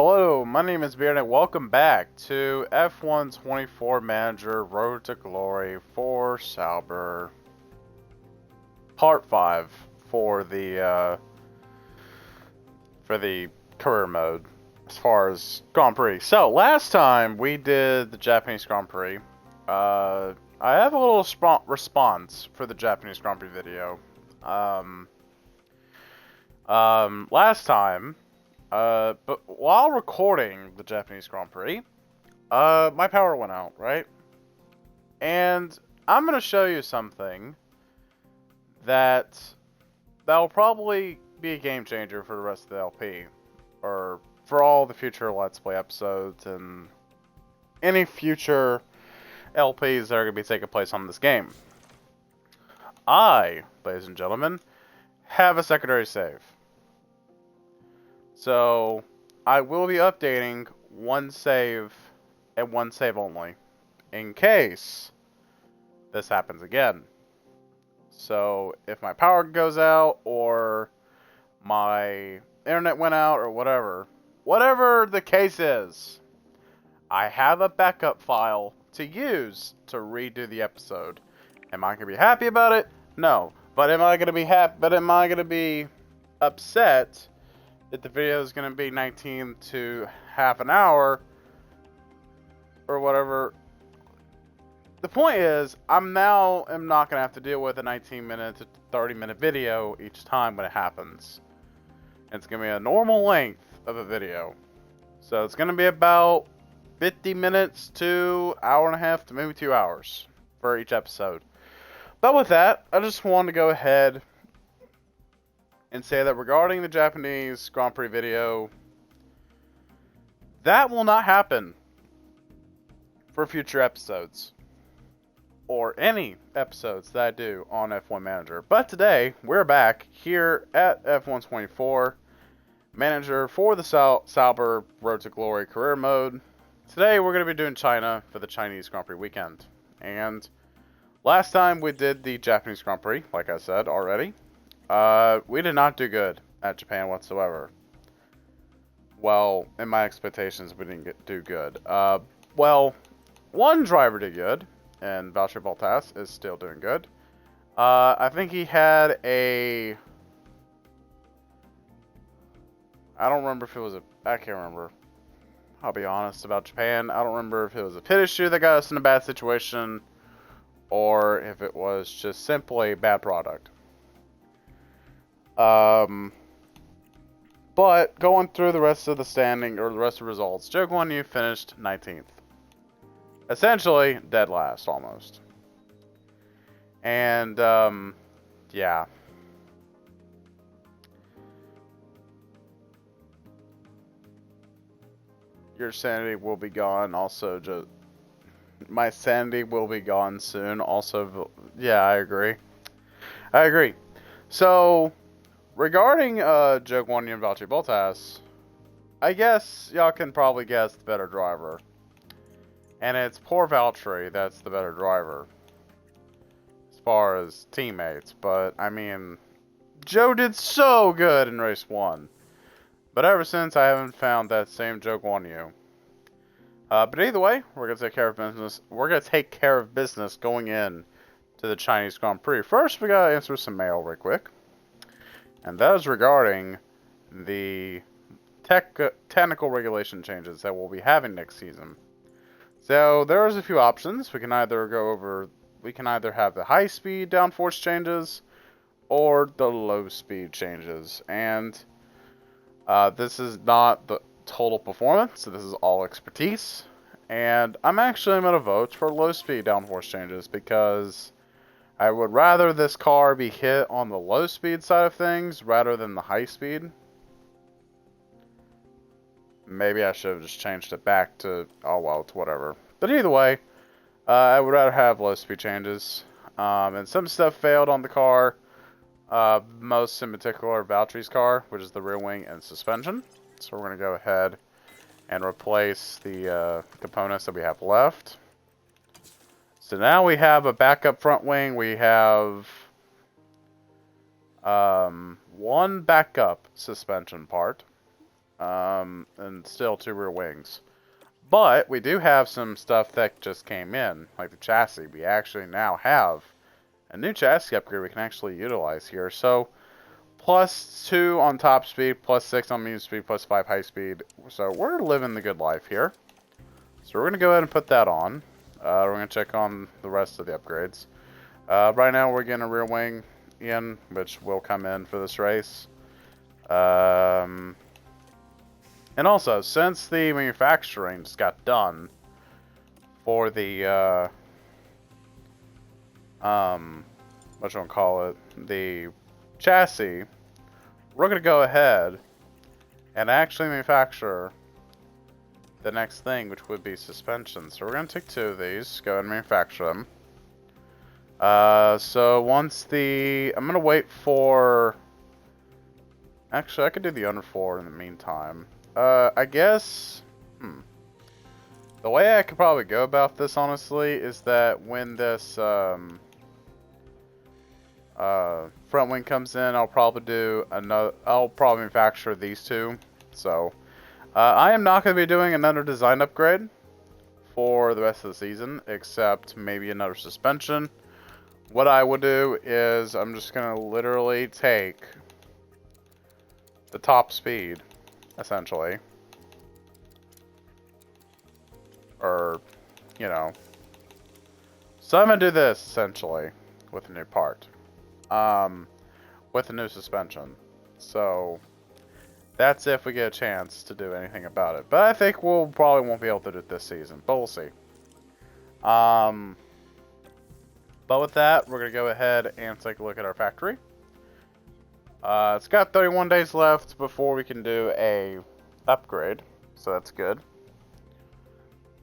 hello, my name is B-rad and welcome back to F1 24 Manager Road to Glory for Sauber Part 5 for the career mode as far as Grand Prix. So, last time we did the Japanese Grand Prix. I have a little response for the Japanese Grand Prix video. Last time, but while recording the Japanese Grand Prix, my power went out, right? And I'm gonna show you something that'll probably be a game changer for the rest of the LP, or for all the future Let's Play episodes and any future LPs that are gonna be taking place on this game. I, ladies and gentlemen, have a secondary save. So, I will be updating one save and one save only, in case this happens again. So, if my power goes out, or my internet went out, or whatever the case is, I have a backup file to use to redo the episode. Am I going to be happy about it? No. But am I going to be upset that the video is going to be 19 to half an hour or whatever? The point is, I'm not going to have to deal with a 19-minute to 30-minute video each time when it happens. It's going to be a normal length of a video. So it's going to be about 50 minutes to hour and a half to maybe 2 hours for each episode. But with that, I just wanted to go ahead and say that regarding the Japanese Grand Prix video, that will not happen for future episodes, or any episodes that I do on F1 Manager. But today, we're back here at F1 24 Manager for the Sauber Road to Glory career mode. Today, we're going to be doing China for the Chinese Grand Prix weekend. And last time we did the Japanese Grand Prix, like I said already, we did not do good at Japan whatsoever. Well, in my expectations, we didn't do good. Well, one driver did good, and Valtteri Bottas is still doing good. I think he had a... I don't remember if it was a... I can't remember. I'll be honest about Japan. I don't remember if it was a pit issue that got us in a bad situation, or if it was just simply bad product. But going through the rest of the standing, or the rest of the results, Zhou Guanyu finished 19th. Essentially, dead last, almost. And, yeah. Your sanity will be gone, also, my sanity will be gone soon, also, yeah, I agree. So, regarding Zhou Guanyu and Valtteri Bottas, I guess y'all can probably guess the better driver. And it's poor Valtteri that's the better driver, as far as teammates. But, I mean, Zhou did so good in race 1. But ever since, I haven't found that same Zhou Guanyu. But either way, we're going to take care of business. We're going to take care of business going in to the Chinese Grand Prix. First, we got to answer some mail real quick. And that is regarding the technical regulation changes that we'll be having next season. So there's a few options. We can either have the high speed downforce changes or the low speed changes. And this is not the total performance, so this is all expertise. And I'm actually going to vote for low speed downforce changes because I would rather this car be hit on the low speed side of things rather than the high speed. Maybe I should have just changed it back to, oh well, it's whatever. But either way, I would rather have low speed changes. And some stuff failed on the car. Most in particular, Valtteri's car, which is the rear wing and suspension. So we're going to go ahead and replace the components that we have left. So now we have a backup front wing. We have one backup suspension part. and still 2 rear wings. But we do have some stuff that just came in, like the chassis. We actually now have a new chassis upgrade we can actually utilize here. So +2 on top speed, +6 on medium speed, +5 high speed. So we're living the good life here. So we're going to go ahead and put that on. We're going to check on the rest of the upgrades. Right now we're getting a rear wing in, which will come in for this race. And also, since the manufacturing just got done for the, what you want to call it, the chassis, we're going to go ahead and actually manufacture the next thing, which would be suspension. So we're going to take 2 of these, go ahead and manufacture them. So once I'm going to wait for, actually I could do the under 4 in the meantime. I guess, the way I could probably go about this, honestly, is that when this, front wing comes in, I'll probably manufacture these 2. So, I am not going to be doing another design upgrade for the rest of the season, except maybe another suspension. What I would do is, I'm just going to literally take the top speed, essentially. Or, you know. So I'm going to do this, essentially, with a new part. With a new suspension. So, that's if we get a chance to do anything about it. But I think we'll probably won't be able to do it this season. But we'll see. But with that, we're going to go ahead and take a look at our factory. It's got 31 days left before we can do a upgrade. So that's good.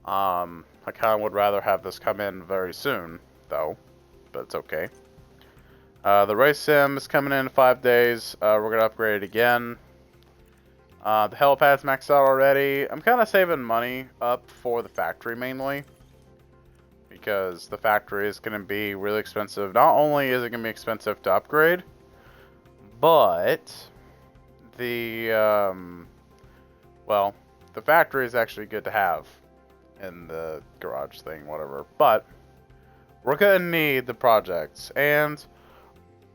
I kind of would rather have this come in very soon, though. But it's okay. The race sim is coming in 5 days. We're going to upgrade it again. The helipad's maxed out already. I'm kind of saving money up for the factory mainly. Because the factory is going to be really expensive. Not only is it going to be expensive to upgrade, but the, well, the factory is actually good to have in the garage thing, whatever. But we're going to need the projects. And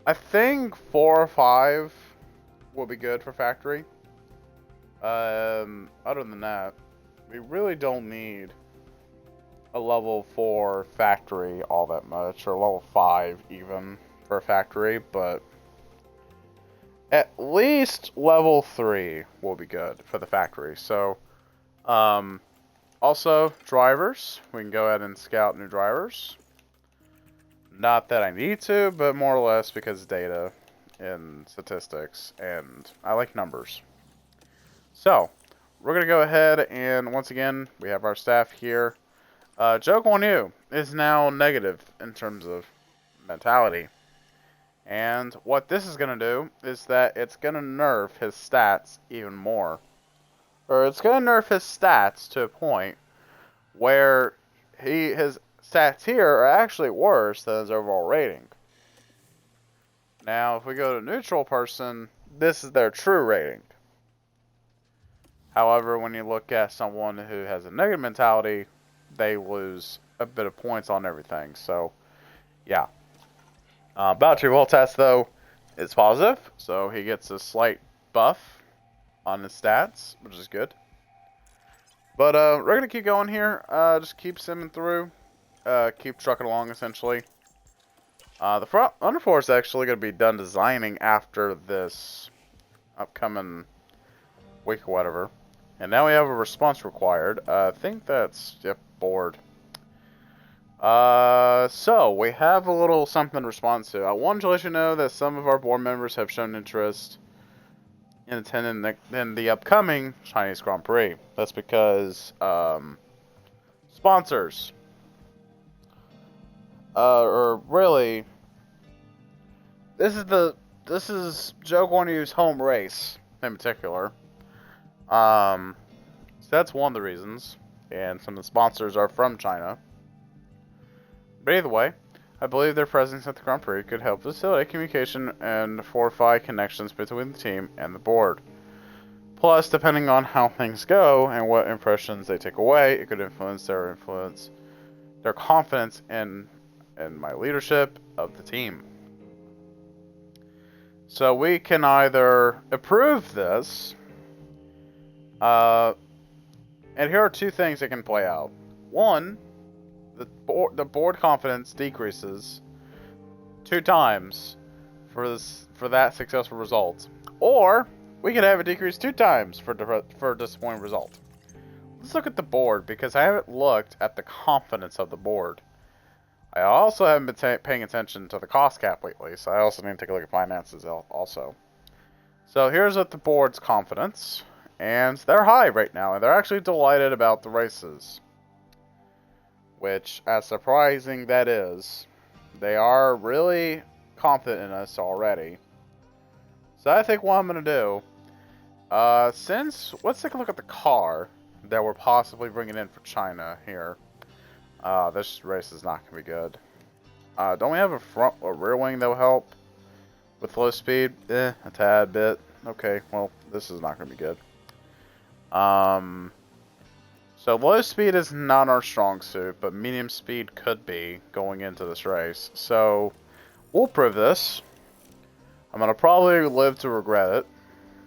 I think 4 or 5 will be good for factory. Other than that, we really don't need a level 4 factory all that much, or level 5 even for a factory, but at least level 3 will be good for the factory. So, also drivers, we can go ahead and scout new drivers. Not that I need to, but more or less because data and statistics, and I like numbers. So, we're going to go ahead and once again, we have our staff here. Zhou Guanyu is now negative in terms of mentality. And what this is going to do is that it's going to nerf his stats even more. Or it's going to nerf his stats to a point where his stats here are actually worse than his overall rating. Now, if we go to neutral person, this is their true rating. However, when you look at someone who has a negative mentality, they lose a bit of points on everything. So, yeah. Battery wall test, though, is positive. So, he gets a slight buff on his stats, which is good. But, we're going to keep going here. Just keep simming through. Keep trucking along, essentially. The front underfloor is actually going to be done designing after this upcoming week or whatever. And now we have a response required. I think that's, yep, board. So, we have a little something to respond to. I wanted to let you know that some of our board members have shown interest in attending the upcoming Chinese Grand Prix. That's because, sponsors. Or really, this is Zhou Guanyu's home race, in particular. So that's one of the reasons, and some of the sponsors are from China. But either way, I believe their presence at the Grand Prix could help facilitate communication and fortify connections between the team and the board. Plus, depending on how things go and what impressions they take away, it could influence their confidence in my leadership of the team. So we can either approve this, and here are two things that can play out. One, the board confidence decreases 2 times for that successful result, or we could have it decrease 2 times for a disappointing result. Let's look at the board, because I haven't looked at the confidence of the board. I also haven't been paying attention to the cost cap lately, so I also need to take a look at finances also. So here's at the board's confidence, and they're high right now, and they're actually delighted about the races. Which, as surprising that is, they are really confident in us already. So I think what I'm going to do, let's take a look at the car that we're possibly bringing in for China here. This race is not going to be good. Don't we have a rear wing that will help with low speed? A tad bit. Okay, well, this is not going to be good. So low speed is not our strong suit, but medium speed could be going into this race. So we'll prove this. I'm going to probably live to regret it,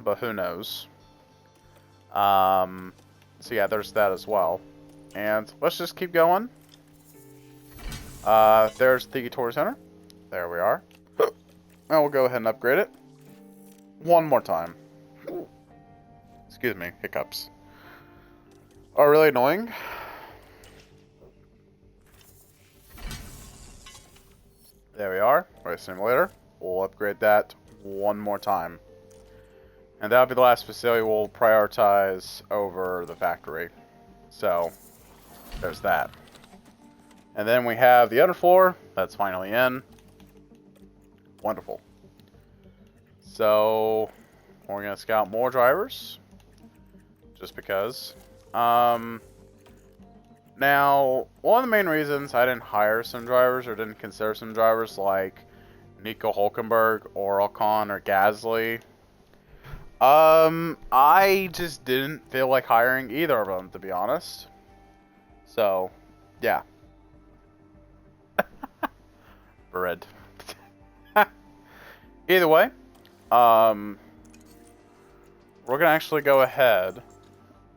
but who knows. So yeah, there's that as well. And let's just keep going. There's the Tour Center. There we are. Now we'll go ahead and upgrade it. One more time. Excuse me, hiccups. Are really annoying. There we are. Race Simulator. We'll upgrade that one more time. And that'll be the last facility we'll prioritize over the factory. So, there's that. And then we have the underfloor. That's finally in. Wonderful. So, we're going to scout more drivers. Just because. Now, one of the main reasons I didn't hire some drivers or didn't consider some drivers like Nico Hulkenberg or Ocon or Gasly, I just didn't feel like hiring either of them, to be honest. So, yeah. Bread. Either way, we're gonna actually go ahead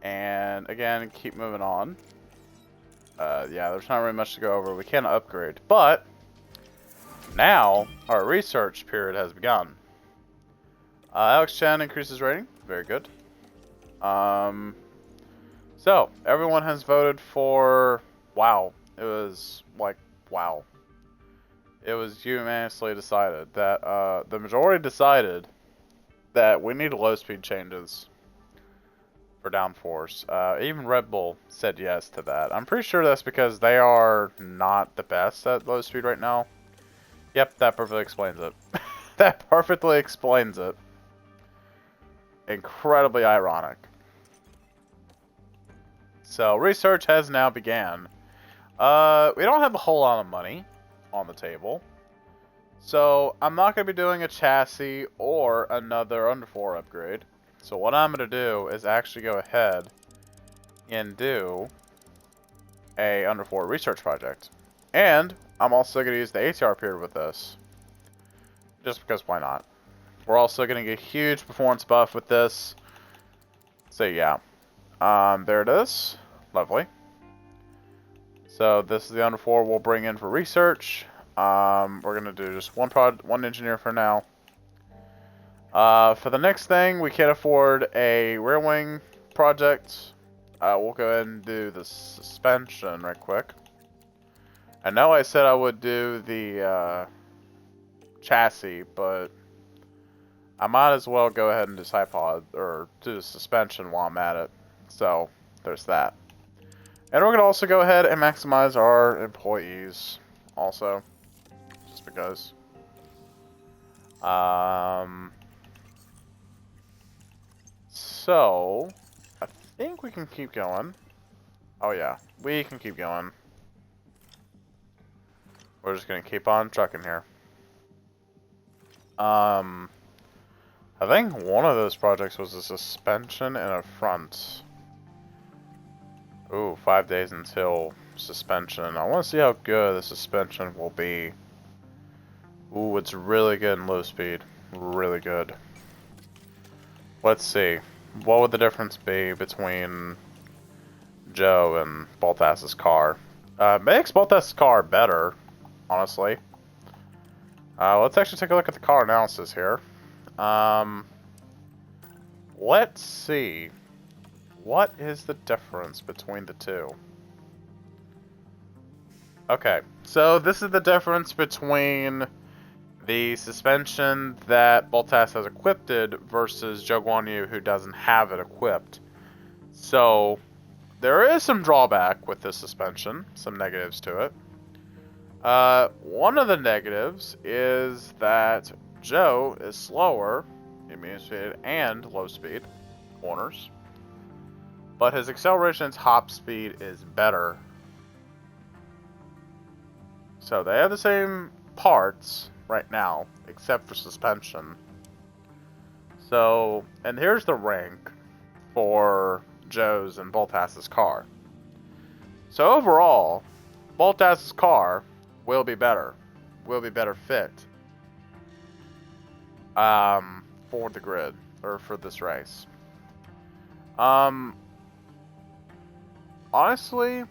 and again keep moving on. Yeah, there's not really much to go over. We can upgrade, but now our research period has begun. Alex Chen increases rating. Very good. So everyone has voted for. Wow, it was like wow. It was unanimously decided that the majority decided that we need low speed changes for downforce. Even Red Bull said yes to that. I'm pretty sure that's because they are not the best at low speed right now. Yep, that perfectly explains it. That perfectly explains it. Incredibly ironic. So, research has now began. We don't have a whole lot of money on the table. So, I'm not going to be doing a chassis or another underfloor upgrade. So what I'm going to do is actually go ahead and do a underfloor research project. And I'm also going to use the ATR period with this. Just because why not? We're also going to get a huge performance buff with this. So yeah. There it is. Lovely. So this is the underfloor we'll bring in for research. We're going to do just one engineer for now. For the next thing, we can't afford a rear wing project. We'll go ahead and do the suspension right quick. I know I said I would do the chassis, but I might as well go ahead and do pod or do the suspension while I'm at it. So there's that. And we're gonna also go ahead and maximize our employees, also, just because. So, I think we can keep going. Oh yeah, we can keep going. We're just gonna keep on trucking here. I I think one of those projects was a suspension and a front. Ooh, 5 days until suspension. I want to see how good the suspension will be. Ooh, it's really good in low speed. Really good. Let's see. What would the difference be between Joe and Baltas's car? Makes Baltas's car better, honestly. Let's actually take a look at the car analysis here. Let's see. What is the difference between the two? Okay, so this is the difference between the suspension that Baltas has equipped versus Zhou Guanyu, who doesn't have it equipped. So there is some drawback with this suspension, some negatives to it. One of the negatives is that Joe is slower in medium speed and low speed corners, but his acceleration and top speed is better. So they have the same parts right now, except for suspension. So, and here's the rank for Joe's and Baltas's car. So overall, Baltas's car will be better fit for the grid, or for this race. Honestly,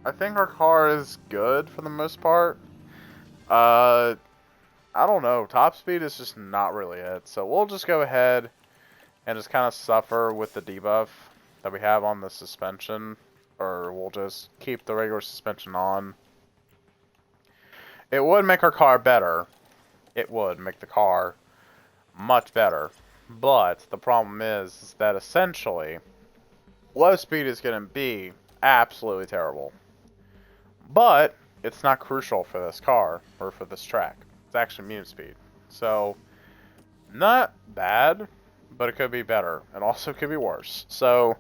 I think our car is good for the most part. I don't know. Top speed is just not really it. So we'll just go ahead and just kind of suffer with the debuff that we have on the suspension. Or we'll just keep the regular suspension on. It would make our car better. It would make the car much better. But the problem is that essentially, low speed is going to be absolutely terrible. But it's not crucial for this car, or for this track. It's actually medium speed. So, not bad, but it could be better. And also could be worse. So,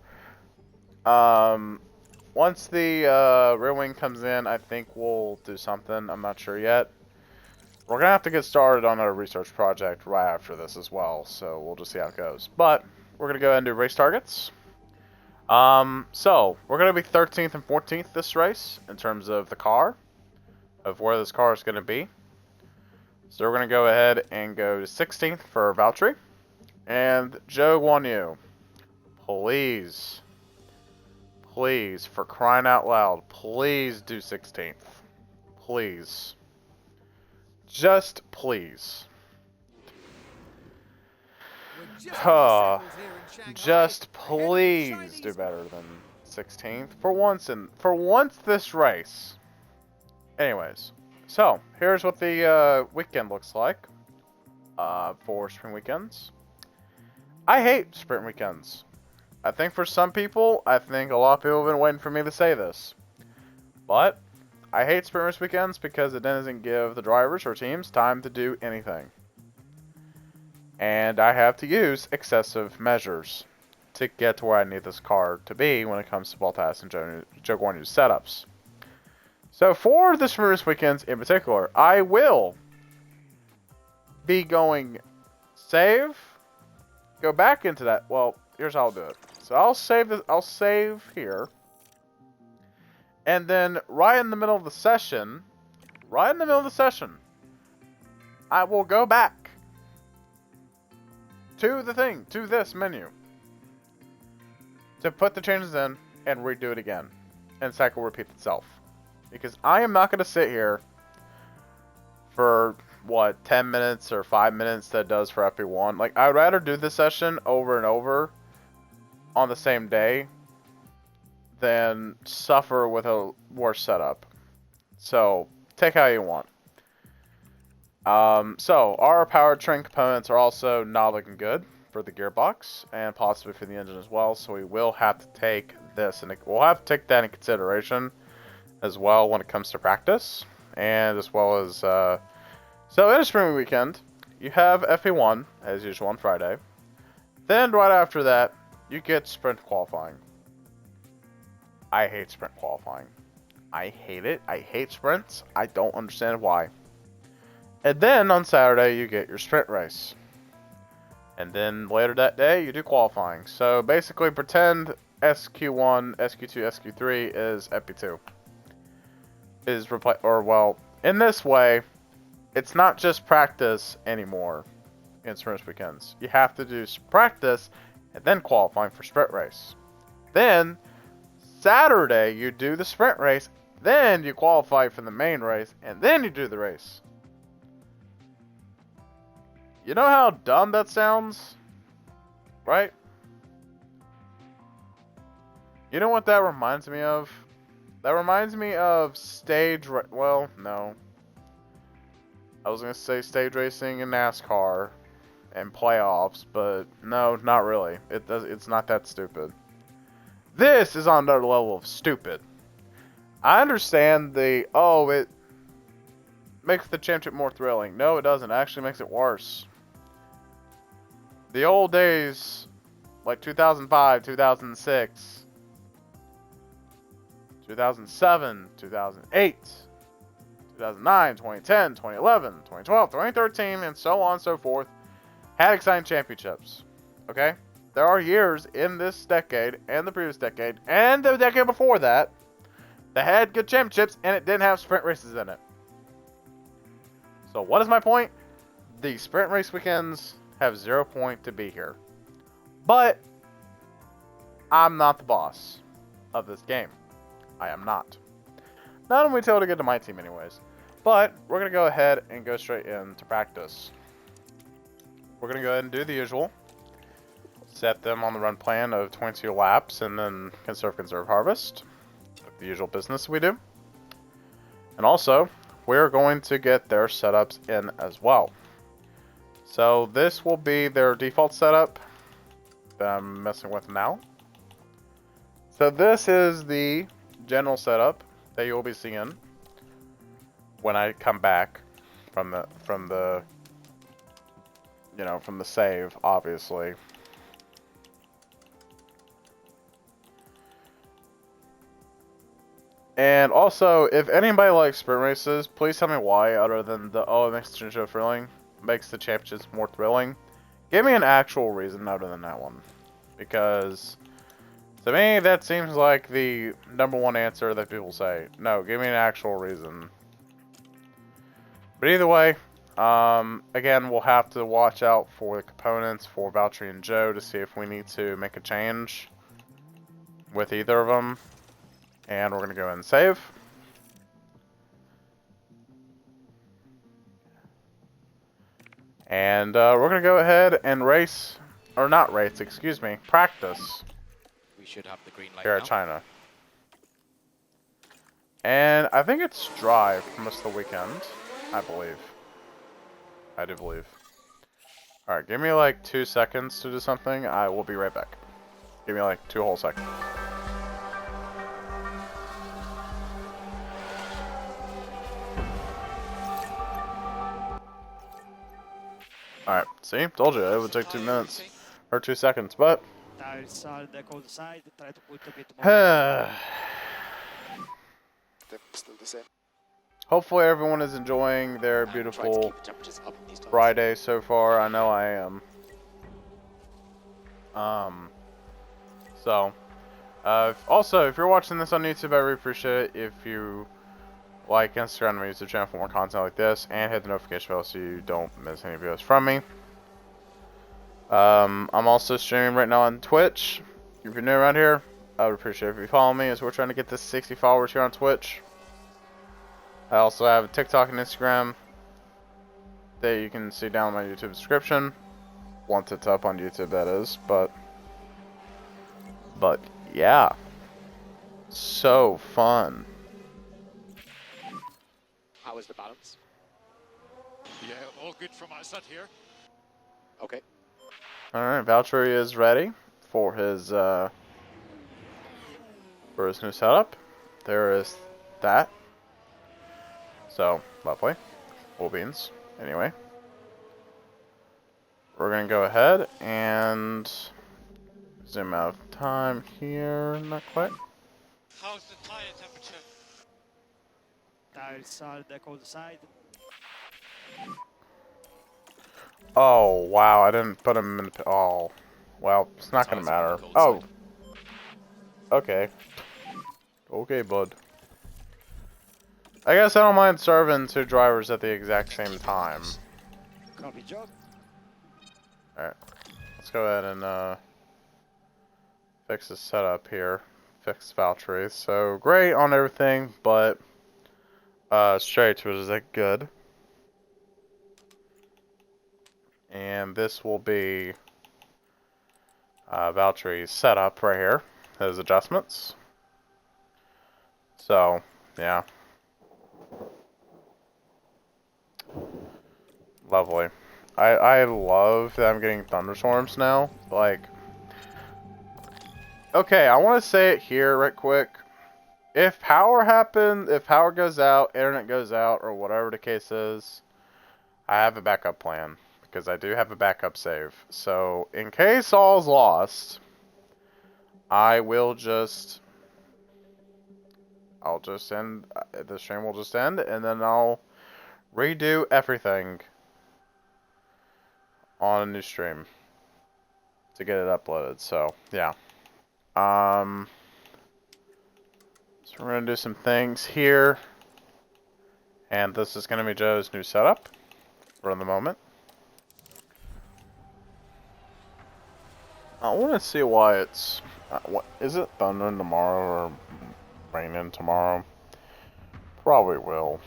once the rear wing comes in, I think we'll do something. I'm not sure yet. We're going to have to get started on our research project right after this as well. So, we'll just see how it goes. But, we're going to go ahead and do race targets. So, we're going to be 13th and 14th this race in terms of the car, of where this car is going to be. So, we're going to go ahead and go to 16th for Valtteri. And Zhou Guanyu, please, for crying out loud, please do 16th. Please. Just please. Just please do better than 16th for once this race. Anyways, so here's what the weekend looks like for sprint weekends. I hate sprint weekends. I think for some people, a lot of people have been waiting for me to say this, but I hate sprint race weekends because it doesn't give the drivers or teams time to do anything. And I have to use excessive measures to get to where I need this car to be when it comes to Baltas and Zhou Guanyu's setups. So for the sprint race weekends in particular, I will be going save, go back into that. Well, here's how I'll do it. So I'll save this. I'll save here, and then right in the middle of the session, I will go back to this menu, to put the changes in and redo it again, and cycle repeat itself. Because I am not going to sit here for, 10 minutes or 5 minutes that it does for FP1. Like, I'd rather do this session over and over on the same day than suffer with a worse setup. So, take how you want. So, our powertrain components are also not looking good for the gearbox, and possibly for the engine as well, so we will have to take this, and we'll have to take that in consideration as well when it comes to practice, and as well as, so in a sprint weekend, you have FP1, as usual on Friday. Then, right after that, you get sprint qualifying. I hate sprint qualifying. I hate it. I hate sprints. I don't understand why. And then, on Saturday, you get your sprint race. And then later that day, you do qualifying. So basically, pretend SQ1, SQ2, SQ3 is FP2. Well, in this way, it's not just practice anymore in sprint race weekends. You have to do practice and then qualifying for sprint race. Then, Saturday, you do the sprint race, then you qualify for the main race, and then you do the race. You know how dumb that sounds? Right? You know what that reminds me of? That reminds me of well, no. I was going to say stage racing in NASCAR and playoffs, but no, not really. It's not that stupid. This is on another level of stupid. I understand it makes the championship more thrilling. No, it doesn't. It actually makes it worse. The old days, like 2005, 2006, 2007, 2008, 2009, 2010, 2011, 2012, 2013, and so on and so forth, had exciting championships. Okay? There are years in this decade, and the previous decade, and the decade before that had good championships, and it didn't have sprint races in it. So what is my point? The sprint race weekends have 0 point to be here. But I'm not the boss of this game. I am not. Not until to get to my team anyways. But we're going to go ahead and go straight into practice. We're going to go ahead and do the usual. Set them on the run plan of 22 laps and then conserve, harvest. The usual business we do. And also, we're going to get their setups in as well. So this will be their default setup that I'm messing with now. So this is the general setup that you'll be seeing when I come back from the save, obviously. And also, if anybody likes sprint races, please tell me why, other than it makes the championship thrilling, makes the championships more thrilling. Give me an actual reason other than that one. Because, to me, that seems like the #1 answer that people say. No, give me an actual reason. But either way, again, we'll have to watch out for the components for Valtteri and Joe to see if we need to make a change with either of them. And we're going to go ahead and save. And we're going to go ahead and race, or not race, excuse me, practice. We should have the green light here now. at China. And I think it's dry for most of the weekend, I believe. I do believe. Alright, give me like 2 seconds to do something. I will be right back. Give me like 2 whole seconds. Alright, see? Told you, it would take 2 minutes. Or 2 seconds, but... Hopefully everyone is enjoying their beautiful Friday so far. I know I am. Also, if you're watching this on YouTube, I really appreciate it if you like Instagram and my YouTube channel for more content like this, and hit the notification bell so you don't miss any videos from me. I'm also streaming right now on Twitch. If you're new around here, I would appreciate it if you follow me, as we're trying to get to 60 followers here on Twitch. I also have a TikTok and Instagram that you can see down in my YouTube description. Once it's up on YouTube, that is. But yeah. So fun. How is the balance? Yeah, all good from my side here. Okay. Alright, Valtteri is ready for his new setup. There is that. So, lovely. Cool beans. Anyway. We're going to go ahead and zoom out of time here. Not quite. How's the tire temperature? Tires are the cold side. Oh, wow, I didn't put him in... Oh, well, it's not gonna Tyres are on the matter. cold Oh, side. okay. Okay, bud. I guess I don't mind serving two drivers at the exact same time. Copy, Joe. Alright, let's go ahead and, fix the setup here. Fix Valtteri. So, great on everything, but, straight was it good. And this will be, Valtteri's setup right here. His adjustments. So, yeah. Lovely. I love that I'm getting thunderstorms now. Like, okay, I want to say it here right quick. If power goes out, internet goes out, or whatever the case is, I have a backup plan. Because I do have a backup save. So, in case all's lost, I'll just end, the stream will just end, and then I'll redo everything on a new stream to get it uploaded. So, yeah. So we're going to do some things here. And this is going to be Joe's new setup for the moment. I want to see why it's... what is it thundering tomorrow or raining tomorrow? Probably will.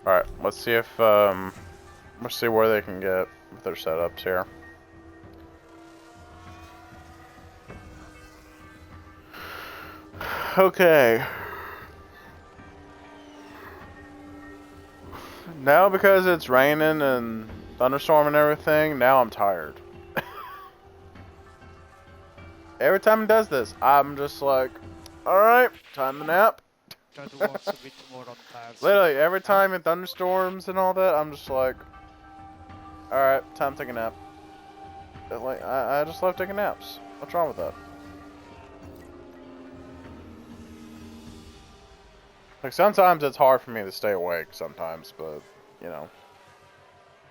Alright, let's see if, let's see where they can get with their setups here. Okay. Now because it's raining and thunderstorm and everything, now I'm tired. Every time it does this, I'm just like, alright, time to nap. Try to watch a bit more on tires. Literally, every time it thunderstorms and all that, I'm just like, alright, time to take a nap. Like, I just love taking naps. What's wrong with that? Like, sometimes it's hard for me to stay awake sometimes, but, you know,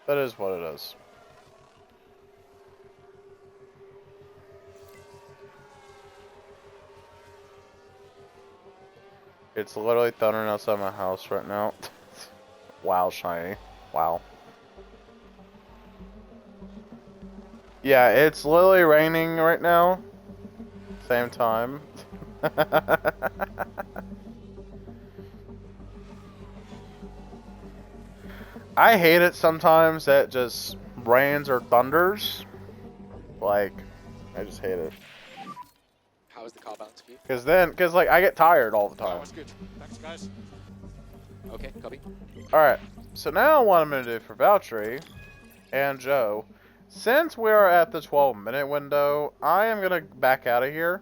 that is what it is. It's literally thundering outside my house right now. Wow, shiny. Wow. Yeah, it's literally raining right now. Same time. I hate it sometimes that just rains or thunders. Like, I just hate it. How is the car balance for you? Cause like I get tired all the That time. was good. Thanks, guys. Okay, copy. Alright, so now what I'm gonna do for Valtteri and Joe, since we are at the 12-minute window, I am gonna back out of here.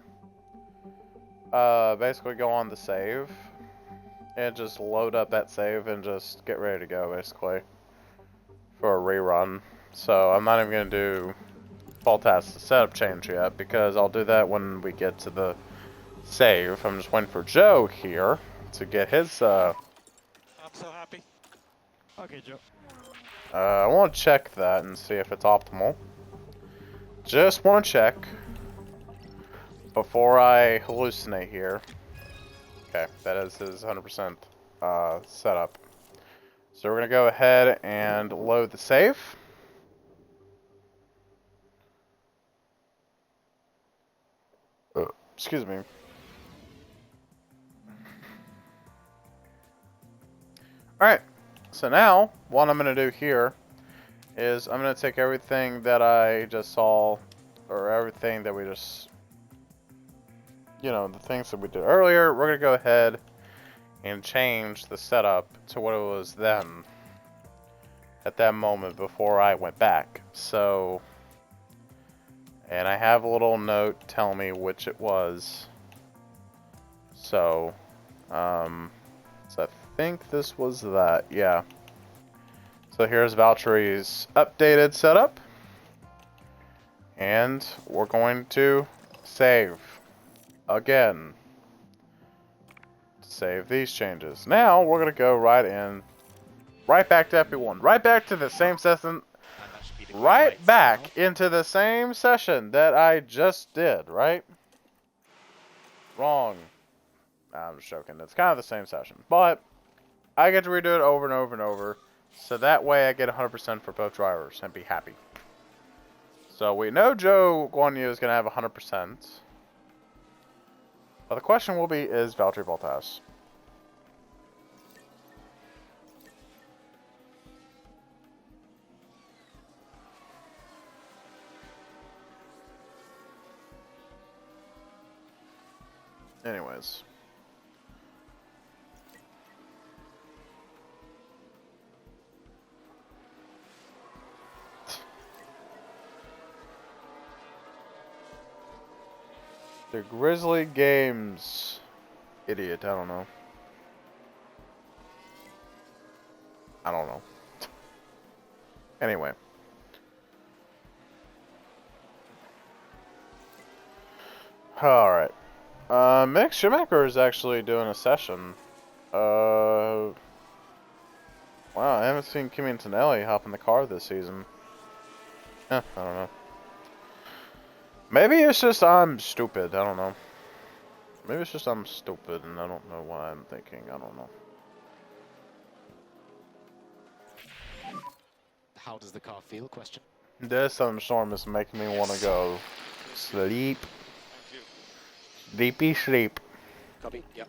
Basically go on the save. And just load up that save and just get ready to go, basically. For a rerun. So I'm not even gonna do full task setup change yet, because I'll do that when we get to the save. I'm just waiting for Joe here to get his, I'm so happy. Okay, Joe. I want to check that and see if it's optimal. Just want to check before I hallucinate here. Okay, that is his 100% setup. So we're going to go ahead and load the save. Excuse me. Alright, so now what I'm going to do here is I'm going to take everything that I just saw, or everything that we just, you know, the things that we did earlier. We're going to go ahead and change the setup to what it was then, at that moment before I went back. So, and I have a little note telling me which it was. So, so I think this was that, yeah. So here's Valtteri's updated setup. And we're going to save. again. Save these changes. Now we're gonna go right back to FP1, right back to the same session, right back into the same session that I just did, right? Wrong. Nah, I'm just joking. It's kind of the same session, but I get to redo it over and over and over, so that way I get 100% for both drivers and be happy. So we know Joe Guan Yu is gonna have 100%. But the question will be, is Valtteri Bottas? Anyways. The Grizzly Games. Idiot, I don't know. I don't know. Anyway. Alright. Mick Schumacher is actually doing a session. Wow, I haven't seen Kimi Antonelli hop in the car this season. I don't know. Maybe it's just I'm stupid, I don't know. Maybe it's just I'm stupid and I don't know what I'm thinking, I don't know. How does the car feel? Question. This thunderstorm is making me want to go sleep. Sleepy sleep. Copy. Yep.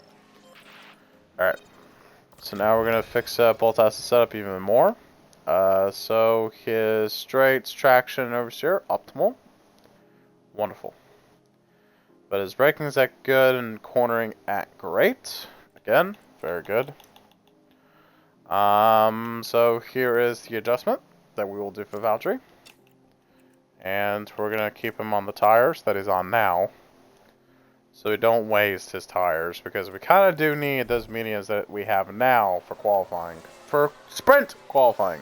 Alright. So now we're going to fix Bottas' setup even more. So his straights, traction, and oversteer, optimal. Wonderful. But his braking is at good and cornering at great. Again, very good. So here is the adjustment that we will do for Valtteri. And we're going to keep him on the tires that he's on now. So we don't waste his tires, because we kind of do need those mediums that we have now for qualifying. For sprint qualifying.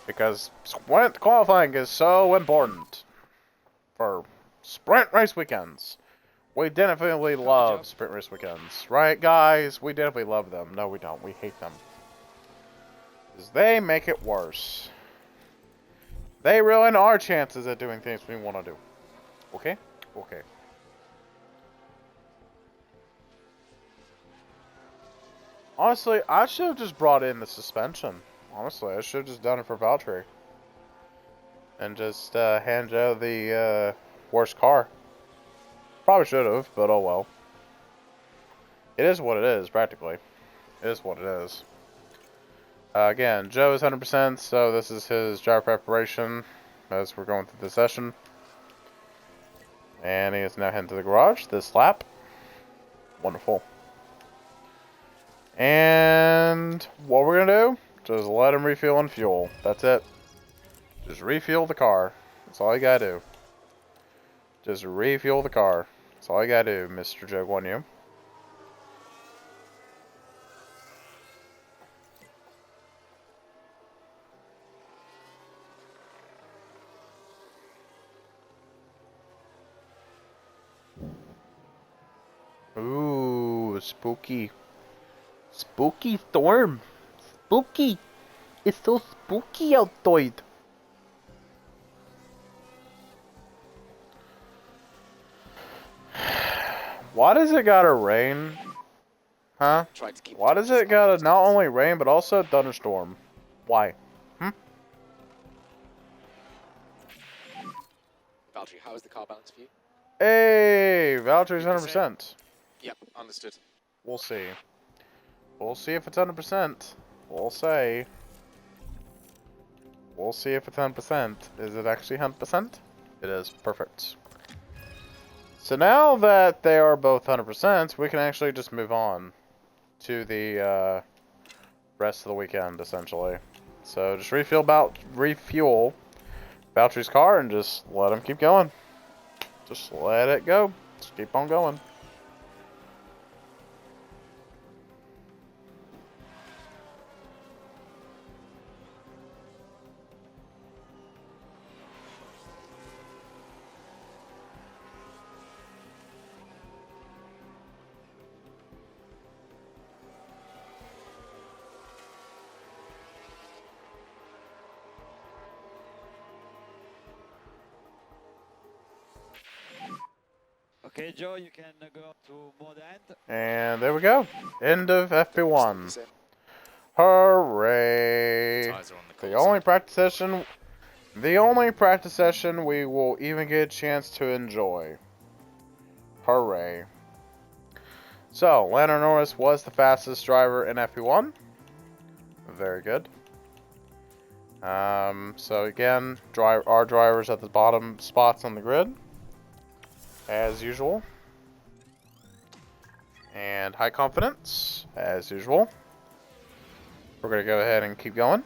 Because sprint qualifying is so important. For sprint race weekends. We definitely love sprint race weekends. Right, guys? We definitely love them. No, we don't. We hate them. Because they make it worse. They ruin our chances at doing things we want to do. Okay? Okay. Honestly, I should have just brought in the suspension. Honestly, I should have just done it for Valtteri. And just hand Joe the worst car. Probably should have, but oh well. It is what it is, practically. It is what it is. Again, Joe is 100%, so this is his driver preparation as we're going through the session. And he is now heading to the garage this lap. Wonderful. And what we're going to do, just let him refuel and fuel. That's it. Just refuel the car. That's all you got to do. Just refuel the car. That's all you got to do, Mr. Joe Guan Yu. Ooh, spooky. Spooky storm. Spooky. It's so spooky outside. Why does it gotta rain? Huh? Why does it gotta not only rain, but also thunderstorm? Why? Valtteri, how is the car balance for you? Hey, Valtteri's 100%. Yep, understood. We'll see. We'll see if it's 100%. We'll say. We'll see if it's 100%. Is it actually 100%? It is. Perfect. So now that they are both 100%, we can actually just move on to the rest of the weekend, essentially. So just refuel Valtteri's car and just let him keep going. Just let it go. Just keep on going. Okay, Joe, you can go to mode end. And there we go. End of Stop FP1. the sim. Hooray! Tyres are on the The cold only side. practice session. The only practice session we will even get a chance to enjoy. Hooray! So, Lando Norris was the fastest driver in FP1. Very good. So again, our drivers at the bottom spots on the grid, as usual. And high confidence, as usual. We're going to go ahead and keep going.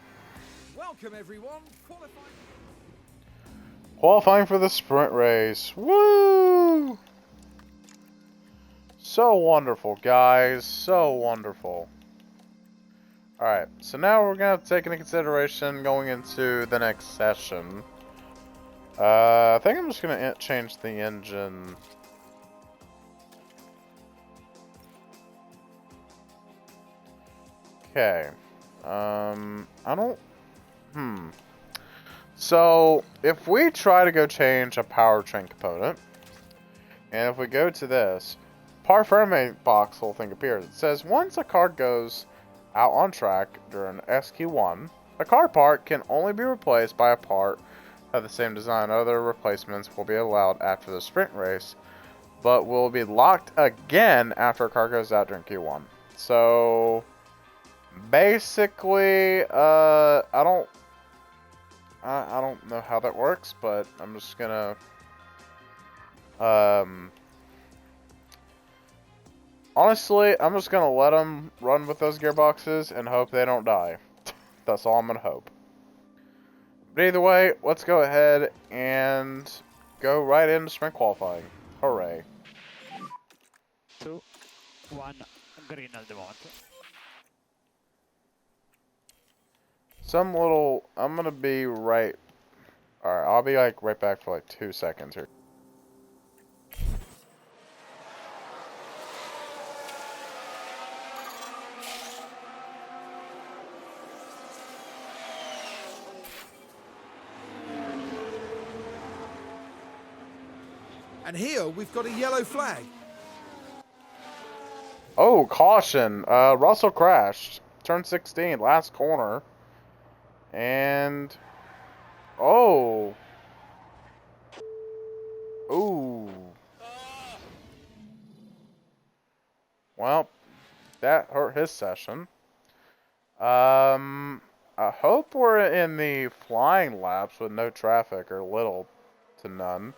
Welcome everyone. Qualifying for the sprint race. Woo! So wonderful, guys. So wonderful. Alright, so now we're going to have to take into consideration going into the next session. I think I'm just going to change the engine. Okay. I don't... So, if we try to go change a powertrain component, and if we go to this, part frame box little thing appears. It says, once a car goes out on track during SQ1, a car part can only be replaced by a part of the same design. Other replacements will be allowed after the sprint race, but will be locked again after a car goes out during Q1. So, basically, I don't know how that works, but I'm just gonna, honestly, I'm just gonna let them run with those gearboxes and hope they don't die. That's all I'm gonna hope. But either way, let's go ahead and go right into sprint qualifying. Hooray. 2, 1, green at the moment. I'm gonna be right, alright, I'll be like right back for like 2 seconds here. And here we've got a yellow flag. Oh, caution, Russell crashed. Turn 16, last corner. And, oh. Ooh. Well, that hurt his session. I hope we're in the flying laps with no traffic or little to none.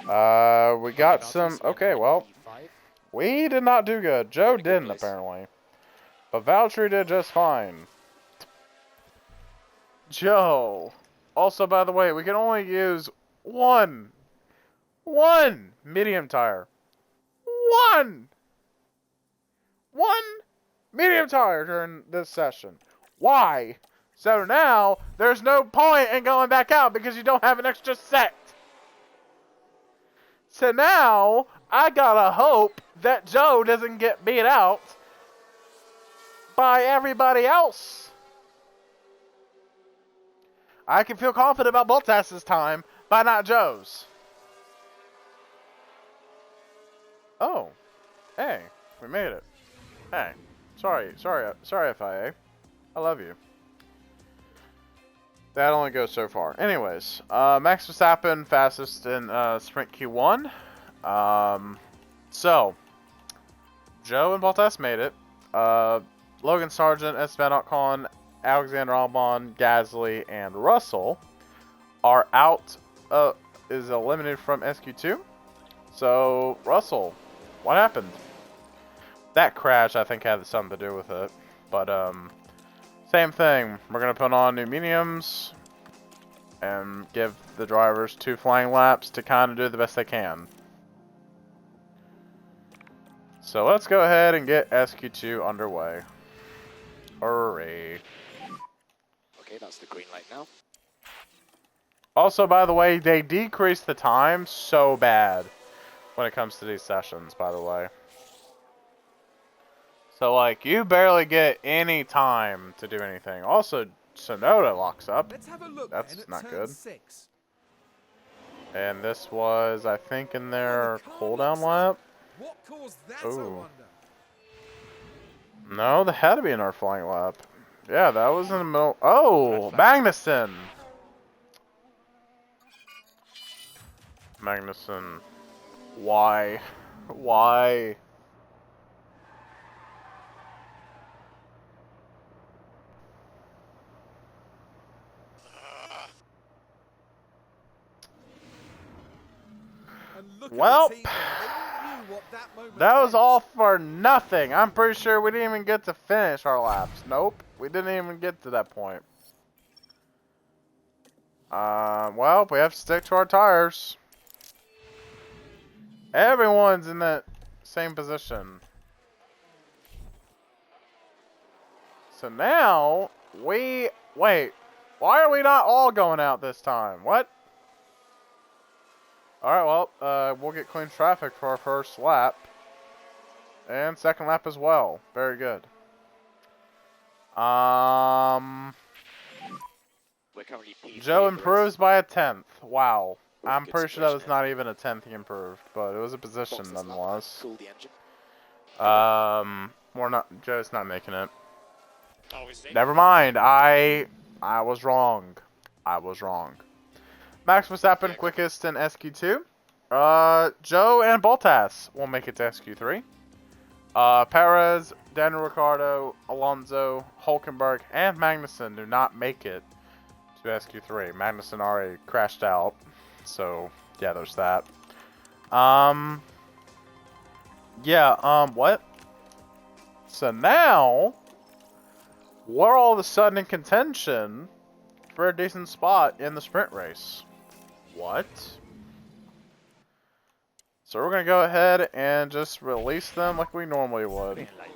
We got some, okay, well, we did not do good. Joe didn't, apparently. But Valtteri did just fine. Joe. Also, by the way, we can only use one medium tire. One medium tire during this session. Why? So now, there's no point in going back out because you don't have an extra set. So now, I gotta hope that Joe doesn't get beat out by everybody else. I can feel confident about Bottas this time, but not Joe's. Oh. Hey, we made it. Hey. Sorry, FIA. I love you. That only goes so far. Anyways, Max Verstappen, fastest in Sprint Q1. So, Joe and Bottas made it. Logan Sargent, Esteban Ocon, Alexander Albon, Gasly, and Russell are out, is eliminated from SQ2. So, Russell, what happened? That crash, I think, had something to do with it. But, same thing. We're going to put on new mediums and give the drivers 2 flying laps to kind of do the best they can. So let's go ahead and get SQ2 underway. Hooray. Okay, that's the green light now. Also, by the way, they decreased the time so bad when it comes to these sessions, by the way. So, like, you barely get any time to do anything. Also, Sonoda locks up. Let's have a look. That's not good. 6. And this was, I think, in their Well, the car cooldown locks lap. up. What caused that, I Ooh. wonder? No, that had to be in our flying lap. Yeah, that was in the middle. Oh, Magnussen. Magnussen. Why? Why? And look at Well, the team there. They all knew what that moment that was meant. all for nothing. I'm pretty sure we didn't even get to finish our laps. Nope, we didn't even get to that point. Well, we have to stick to our tires. Everyone's in that same position. So now, wait, why are we not all going out this time? What? Alright, well, we'll get clean traffic for our first lap. And second lap as well. Very good. We're currently P3 Joe of the race. improves by a 10th. Wow. Ooh, I'm good pretty sure that was situation not even a 10th he improved, but it was a position Boxes lap. nonetheless. Cool the engine. Joe's not making it. Obviously. Never mind. I was wrong. I was wrong. Max Verstappen Yeah, quickest in SQ2. Joe and Bottas will make it to SQ3. Perez, Daniel Ricciardo, Alonso, Hulkenberg, and Magnussen do not make it to SQ3. Magnussen already crashed out, so yeah, there's that. What? So now we're all of a sudden in contention for a decent spot in the sprint race. What? So we're gonna go ahead and just release them like we normally would. Green light.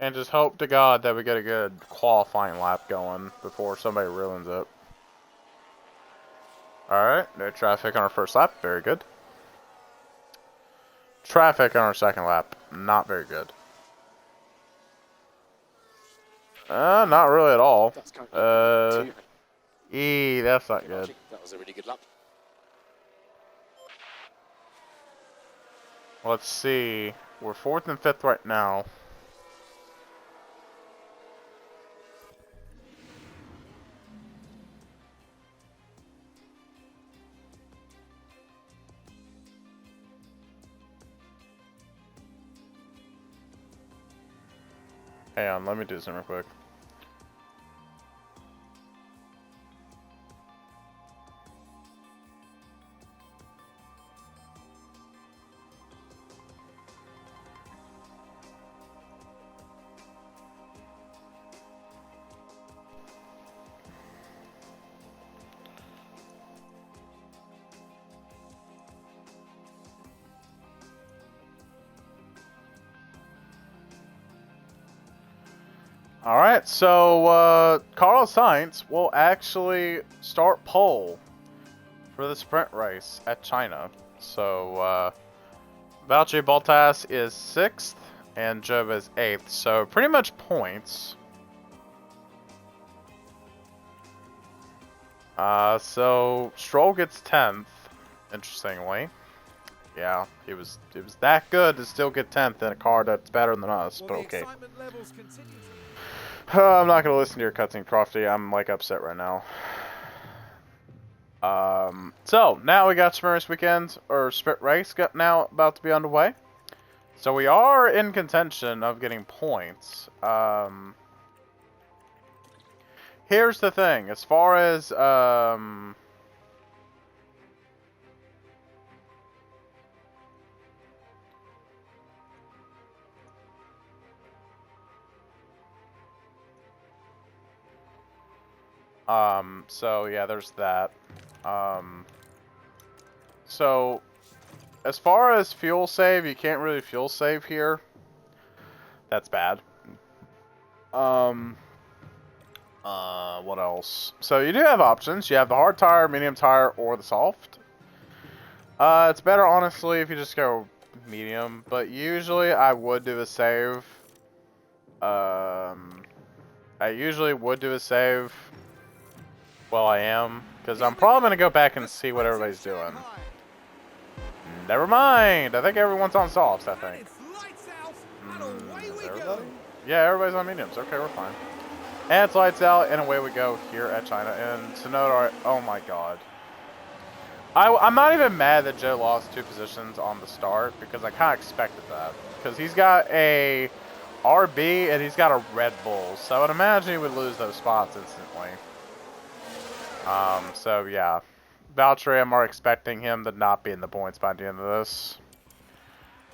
And just hope to God that we get a good qualifying lap going before somebody ruins it. Alright, no traffic on our first lap, very good. Traffic on our second lap, not very good. Not really at all. That's currently P2. That's not good. That was a really good lap. Let's see. We're 4th and 5th right now. Hang on, let me do something real quick. Alright, so Carlos Sainz will actually start pole for the sprint race at China. So Valtteri Bottas is 6th and Joe is 8th. So pretty much points. So Stroll gets 10th, interestingly. Yeah, he was that good to still get 10th in a car that's better than us, Well, but the okay. excitement levels continue to... I'm not gonna listen to your cutscene, Crofty. I'm like upset right now. So now we got sprint race weekend or sprint race got now about to be underway. So we are in contention of getting points. Here's the thing, as far as so yeah, there's that. So as far as fuel save, you can't really fuel save here. That's bad. What else? So you do have options. You have the hard tire, medium tire, or the soft. It's better, honestly, if you just go medium, but usually I would do a save. I usually would do a save Well, I am, because I'm probably going to go back and see what everybody's doing. Never mind. I think everyone's on softs, I think. Is everybody? Yeah, everybody's on mediums. Okay, we're fine. And it's lights out, and away we go here at China. And Tsunoda, oh my god. I'm not even mad that Joe lost 2 positions on the start, because I kind of expected that. Because he's got a RB, and he's got a Red Bull. So I would imagine he would lose those spots instantly. So yeah. Valtteri, I'm more expecting him to not be in the points by the end of this.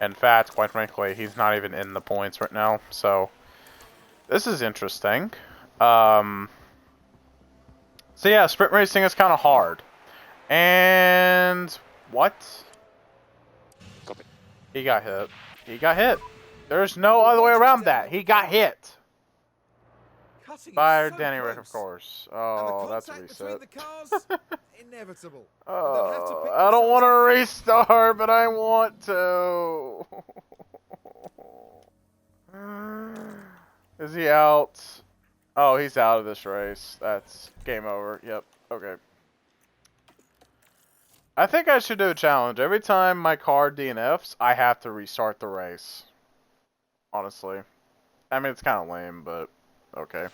In fact, quite frankly, he's not even in the points right now. So this is interesting. So yeah, sprint racing is kind of hard. And what? Copy. He got hit. He got hit. There's no other way around that. He got hit. By Danny Rick, of course. Oh, that's a reset. Inevitable. Oh, I don't want to restart, but I want to. Is he out? Oh, he's out of this race. That's game over. Yep. Okay. I think I should do a challenge. Every time my car DNFs, I have to restart the race. Honestly. I mean, it's kind of lame, but okay.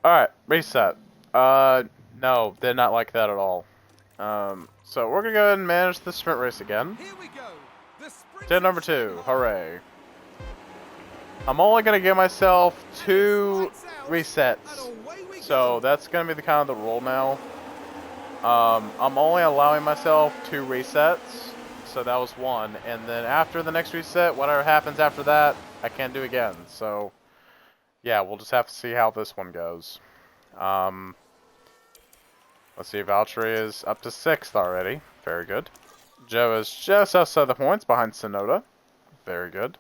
Alright, reset. No, did not like that at all. So we're gonna go ahead and manage the sprint race again. Here we go. The sprint Tip number 2, hooray. I'm only gonna give myself 2 resets. So that's gonna be the kind of the rule now. I'm only allowing myself 2 resets. So that was 1. And then after the next reset, whatever happens after that, I can't do again. So yeah, we'll just have to see how this one goes. Let's see, Valtteri is up to 6th already. Very good. Joe is just outside the points behind Tsunoda. Very good.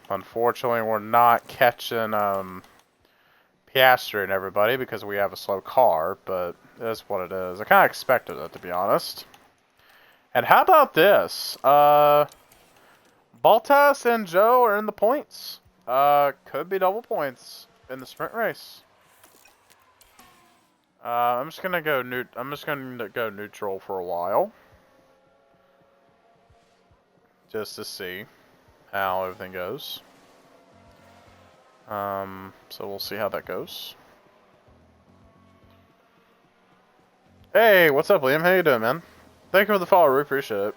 Unfortunately, we're not catching Piastri and everybody because we have a slow car, but it is what it is. I kind of expected it, to be honest. And how about this? Bottas and Joe are in the points. Could be double points in the sprint race. I'm just gonna go neutral for a while, just to see how everything goes. So we'll see how that goes. Hey, what's up, Liam? How you doing, man? Thank you for the follow. We appreciate it.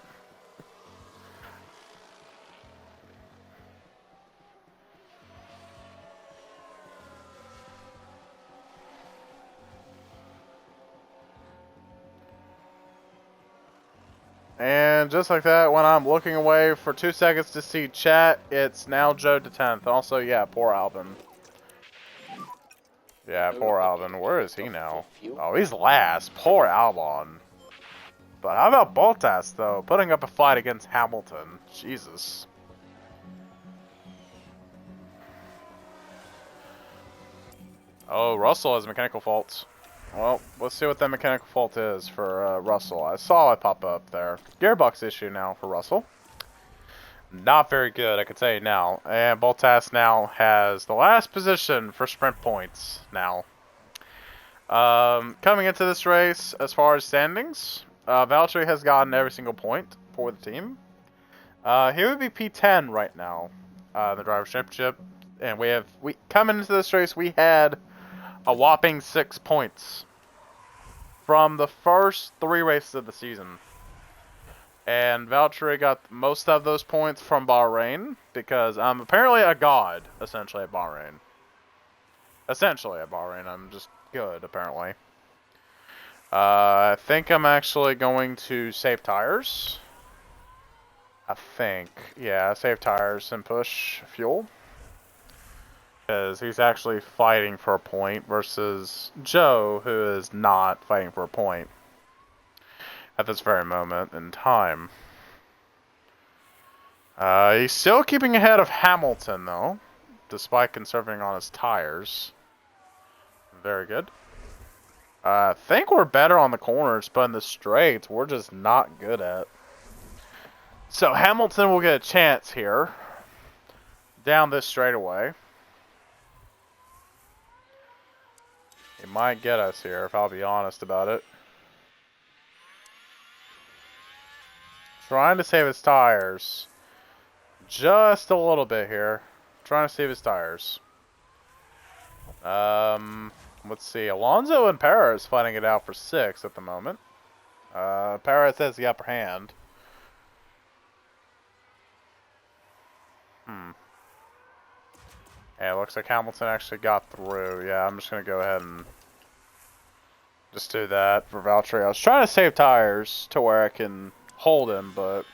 And just like that, when I'm looking away for 2 seconds to see chat, it's now Joe to 10th. Also, yeah, poor Alvin. Yeah, poor Alvin. Where is he now? Oh, he's last. Poor Albon. But how about Bottas, though? Putting up a fight against Hamilton. Jesus. Oh, Russell has mechanical faults. Well, let's see what that mechanical fault is for Russell. I saw it pop up there. Gearbox issue now for Russell. Not very good, I can tell you now. And Bottas now has the last position for sprint points now. Coming into this race, as far as standings, Valtteri has gotten every single point for the team. He would be P10 right now, in the Drivers' Championship. And coming into this race, we had a whopping 6 points from the first 3 races of the season. And Valtteri got most of those points from Bahrain, because I'm apparently a god, essentially, at Bahrain. I'm just good, apparently. I think I'm actually going to save tires. I think. Yeah, save tires and push fuel. Because he's actually fighting for a point versus Joe, who is not fighting for a point at this very moment in time. He's still keeping ahead of Hamilton, though, despite conserving on his tires. Very good. I think we're better on the corners, but in the straights, we're just not good at. So Hamilton will get a chance here down this straightaway. might get us here, if I'll be honest about it. Trying to save his tires. Just a little bit here. Trying to save his tires. Let's see. Alonso and Perez fighting it out for 6th at the moment. Perez has the upper hand. Yeah, it looks like Hamilton actually got through. Yeah, I'm just going to go ahead and just do that for Valtteri. I was trying to save tires to where I can hold him, but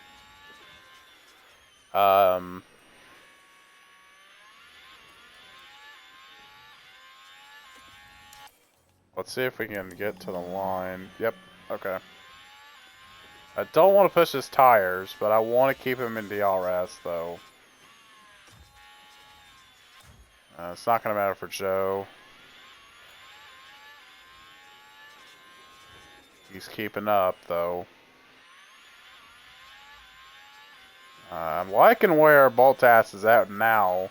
let's see if we can get to the line. Yep, okay. I don't want to push his tires, but I want to keep him in DRS, though. It's not going to matter for Joe. He's keeping up, though. I'm liking where Bottas is at now,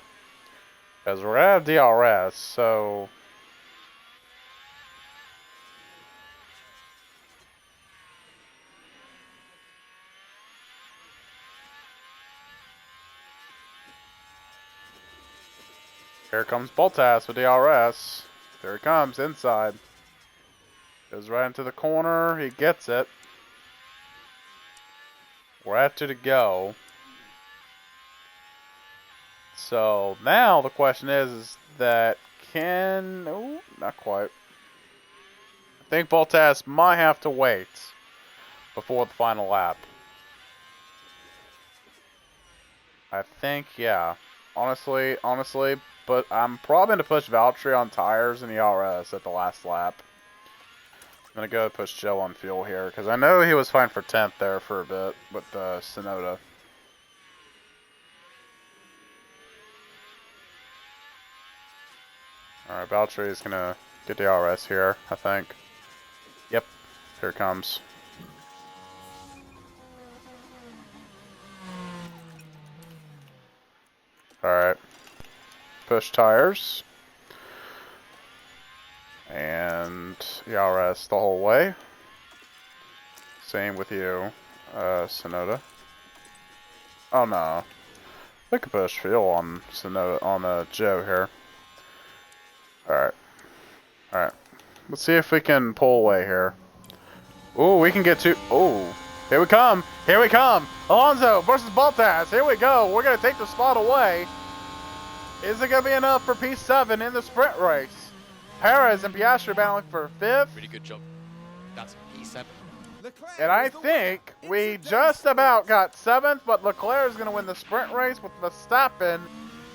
because we're going to have DRS, so... Here comes Bottas with DRS. There he comes, inside. Goes right into the corner, he gets it. We're at 2 to go. So now the question is that can... Oh, not quite. I think Bottas might have to wait before the final lap. I think, yeah. Honestly, but I'm probably going to push Valtteri on tires and ERS at the last lap. I'm going to go push Joe on fuel here, because I know he was fine for 10th there for a bit with Sonoda. Alright, Valtteri is going to get the RS here, I think. Yep, here it comes. Alright. Push tires. And ERS the whole way. Same with you, Sonoda. Oh no. We could push fuel on Sonoda, on Joe here. Alright. Alright. Let's see if we can pull away here. Ooh, we can get to... Ooh. Here we come. Here we come. Alonso versus Bottas. Here we go. We're going to take the spot away. Is it going to be enough for P7 in the sprint race? Perez and Piastri battling for 5th. Really good job. That's P7. And I think we just about got 7th, but Leclerc is going to win the sprint race with Verstappen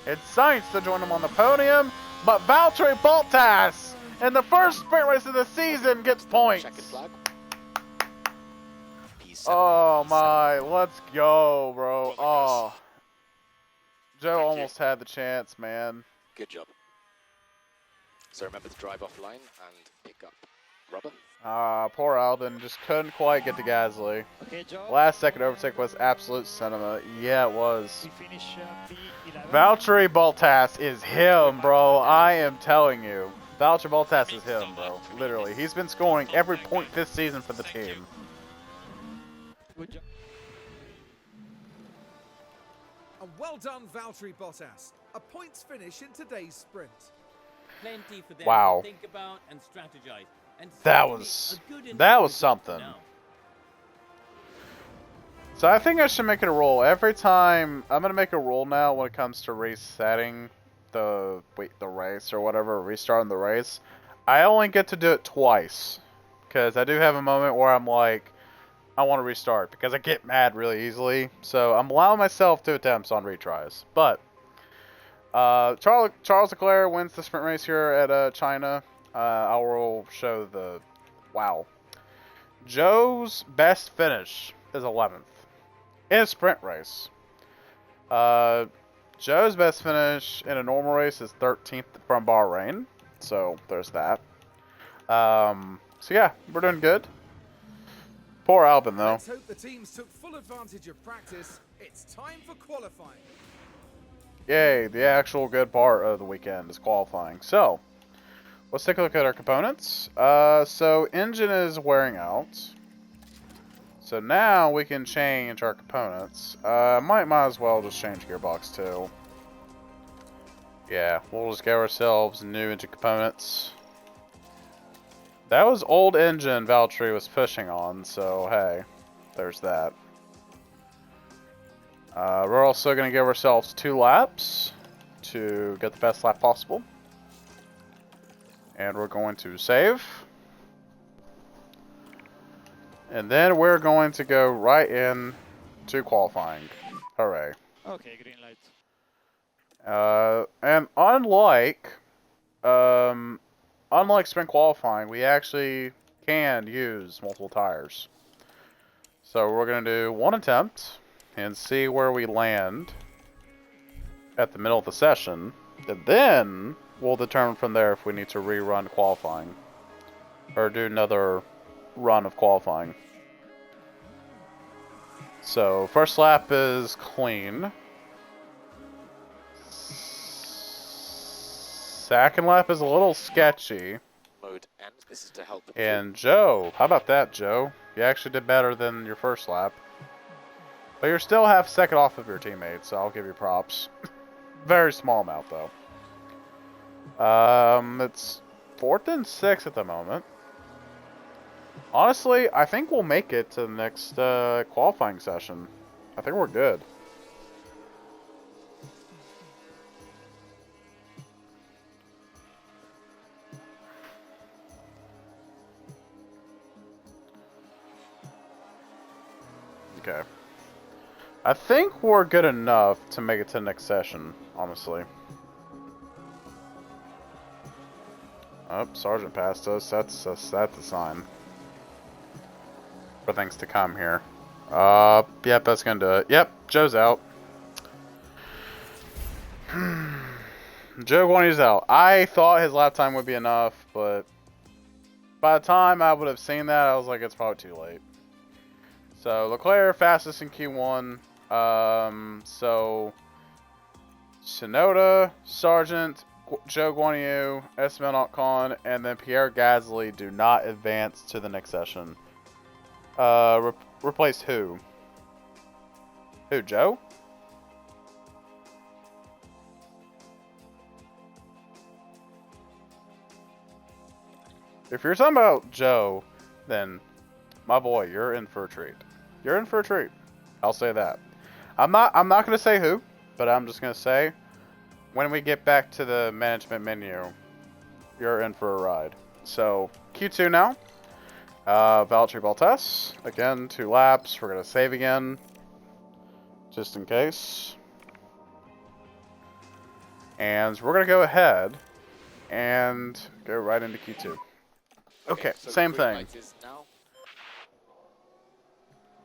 and Sainz to join him on the podium. But Valtteri Bottas in the first sprint race of the season gets points. Checkered flag. P7. Oh my, let's go, bro. Well done, guys. Oh. Joe Thank almost had the chance, man. Good job. So remember to drive offline and pick up rubber. Poor Albin just couldn't quite get to Gasly. Okay, Joe. Last second overtake was absolute cinema. Yeah, it was. We finish P11. Valtteri Bottas is him, bro. I am telling you. Valtteri Bottas is him, bro. Literally. He's been scoring every point this season for the team. Good job. And well done, Valtteri Bottas. A points finish in today's sprint. Plenty for them Wow. to think about and strategize. And That certainly was- a good that was indication something. now. So I think I should make it a rule. Every time, I'm going to make a rule now when it comes to resetting the race or whatever, restarting the race. I only get to do it twice. Because I do have a moment where I'm like, I want to restart. Because I get mad really easily. So I'm allowing myself 2 attempts on retries. But, Charles Leclerc wins the sprint race here at China. I will show the... Wow. Joe's best finish is 11th. In a sprint race. Joe's best finish in a normal race is 13th from Bahrain. So, there's that. So yeah, we're doing good. Poor Albin, though. Let's hope the teams took full advantage of practice. It's time for qualifying. Yay, the actual good part of the weekend is qualifying. So, let's take a look at our components. So engine is wearing out. So now we can change our components. Might as well just change gearbox too. Yeah, we'll just get ourselves new engine components. That was old engine Valtteri was pushing on, so hey, there's that. We're also going to give ourselves 2 laps to get the best lap possible. And we're going to save. And then we're going to go right in to qualifying. Hooray. Okay, green light. And unlike sprint qualifying, we actually can use multiple tires. So we're going to do 1 attempt and see where we land at the middle of the session. And then we'll determine from there if we need to rerun qualifying or do another run of qualifying. So first lap is clean. Second lap is a little sketchy. Mode N. This is to help. And Joe, how about that, Joe? You actually did better than your first lap. But you're still half second off of your teammates, so I'll give you props. Very small amount, though. It's 4th and 6 at the moment. Honestly, I think we'll make it to the next qualifying session. I think we're good. Okay. I think we're good enough to make it to the next session, honestly. Oh, Sergeant passed us. That's a sign for things to come here. Yep, that's gonna do it. Yep, Joe's out. Joe Guanyi's out. I thought his lap time would be enough, but by the time I would have seen that, I was like, it's probably too late. So Leclerc fastest in Q1. So Tsunoda, Sargent, Joe Guanyu, Esteban Ocon, and then Pierre Gasly do not advance to the next session. Replace who? Who, Joe? If you're talking about Joe, then my boy, you're in for a treat. You're in for a treat. I'll say that. I'm not gonna say who, but I'm just gonna say when we get back to the management menu, you're in for a ride. So Q2 now. Valtteri Bottas. Again, 2 laps. We're gonna save again. Just in case. And we're gonna go ahead and go right into Q2. Okay, so same green thing. light is now.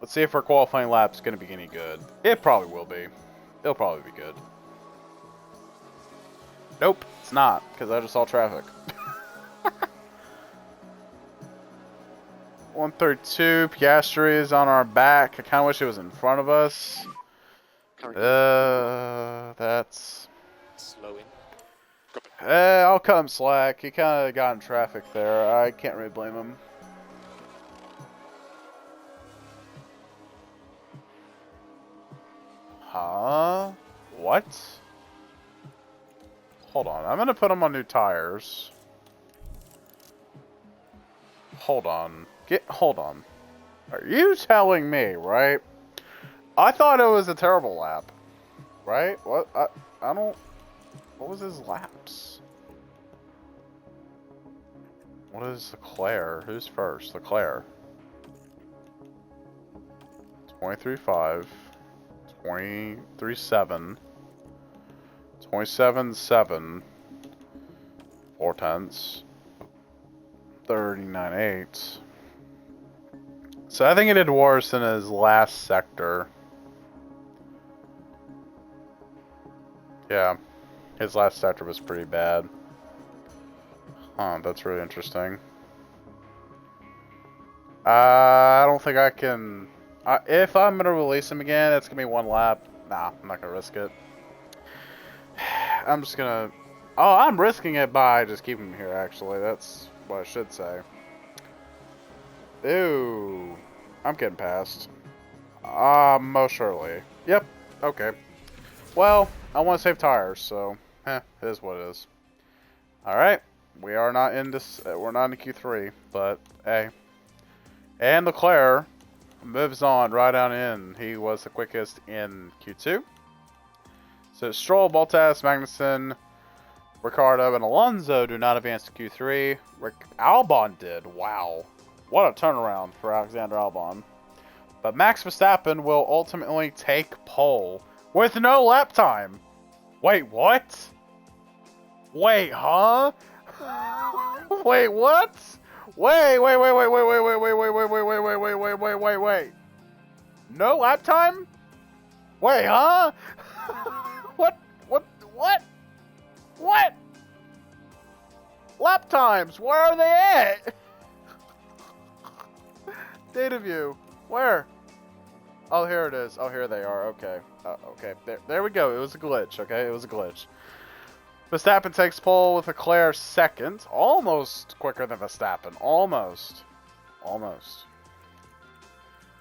Let's see if our qualifying lap's going to be any good. It probably will be. It'll probably be good. Nope, it's not, because I just saw traffic. 132, Piastri is on our back. I kind of wish it was in front of us. That's... Slow in. I'll cut him slack. He kind of got in traffic there. I can't really blame him. Huh? What? Hold on. I'm gonna put him on new tires. Hold on. Hold on. Are you telling me, right? I thought it was a terrible lap. Right? What? I don't... What was his laps? What is Leclerc? Who's first? Leclerc. 23.5. 23.7. 27.7. 4 tenths. 39.8. So I think he did worse in his last sector. Yeah. His last sector was pretty bad. Huh, that's really interesting. I don't think I can... if I'm going to release him again, it's going to be 1 lap. Nah, I'm not going to risk it. I'm just going to... Oh, I'm risking it by just keeping him here, actually. That's what I should say. Ew. I'm getting past. Most surely. Yep. Okay. Well, I want to save tires, so it is what it is. Alright. We are not in this, we're not in Q3, but hey. And Leclerc moves on right on in. He was the quickest in Q2. So Stroll, Bottas, Magnussen, Ricciardo, and Alonso do not advance to Q3. Albon did. Wow. What a turnaround for Alexander Albon. But Max Verstappen will ultimately take pole with no lap time. Wait, what? Wait, huh? Wait, what? Wait. No lap time? Wait, huh? What? What? Lap times, where are they at? Data view, where? Oh, here it is. Oh, here they are. Okay. Okay. There we go. It was a glitch. Okay, it was a glitch. Verstappen takes pole with Leclerc second. Almost quicker than Verstappen. Almost.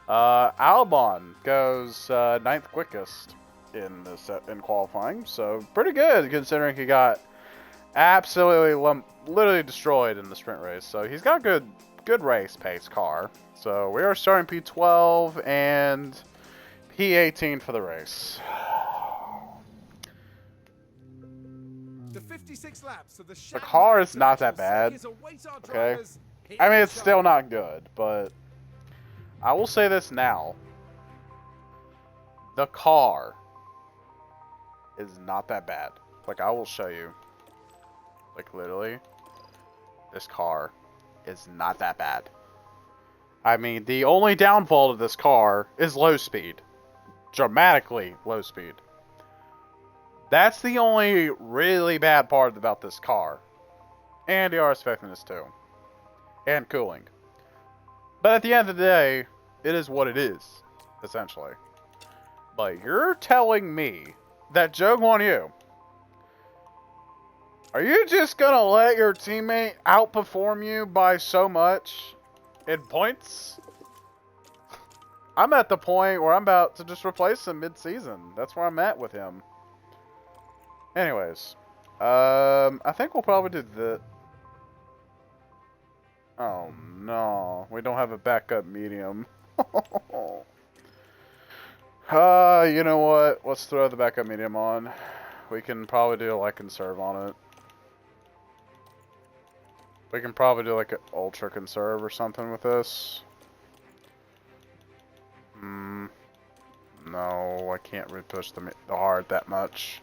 Albon goes ninth quickest in in qualifying. So pretty good considering he got absolutely literally destroyed in the sprint race. So he's got good race pace car. So we are starting P12 and P18 for the race. The 56 laps of the car is not that bad. Okay. I mean, it's still not good, but I will say this now. The car is not that bad. Like, I will show you. Like, literally, this car is not that bad. I mean, the only downfall of this car is low speed. Dramatically low speed. That's the only really bad part about this car. And the RS effectiveness too. And cooling. But at the end of the day, it is what it is, essentially. But you're telling me that Joe Guan Yu, are you just gonna let your teammate outperform you by so much in points? I'm at the point where I'm about to just replace him mid-season. That's where I'm at with him. Anyways, I think we'll probably do the. Oh no, we don't have a backup medium. You know what? Let's throw the backup medium on. We can probably do like conserve on it. We can probably do like an ultra conserve or something with this. No, I can't really push the hard that much.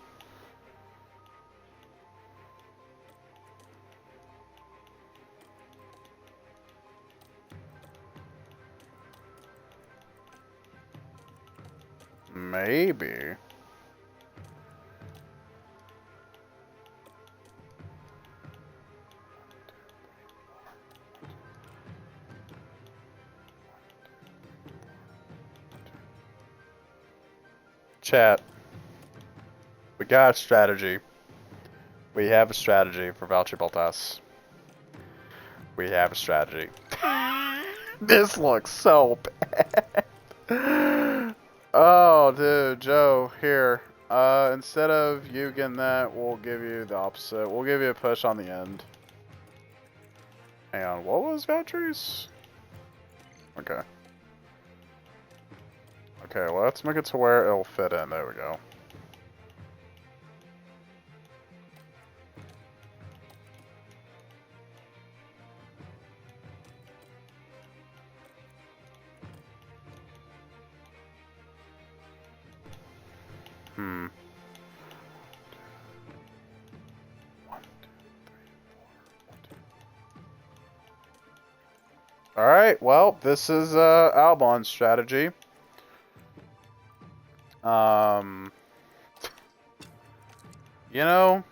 Maybe. Chat. We got a strategy. We have a strategy for Valtteri Bottas. We have a strategy. This looks so bad. Oh, dude, Joe, here. Instead of you getting that, we'll give you the opposite. We'll give you a push on the end. Hang on, what was Valtteri's? Okay. Okay, well, let's make it to where it'll fit in. There we go. Alright, well, this is Albon's strategy. You know,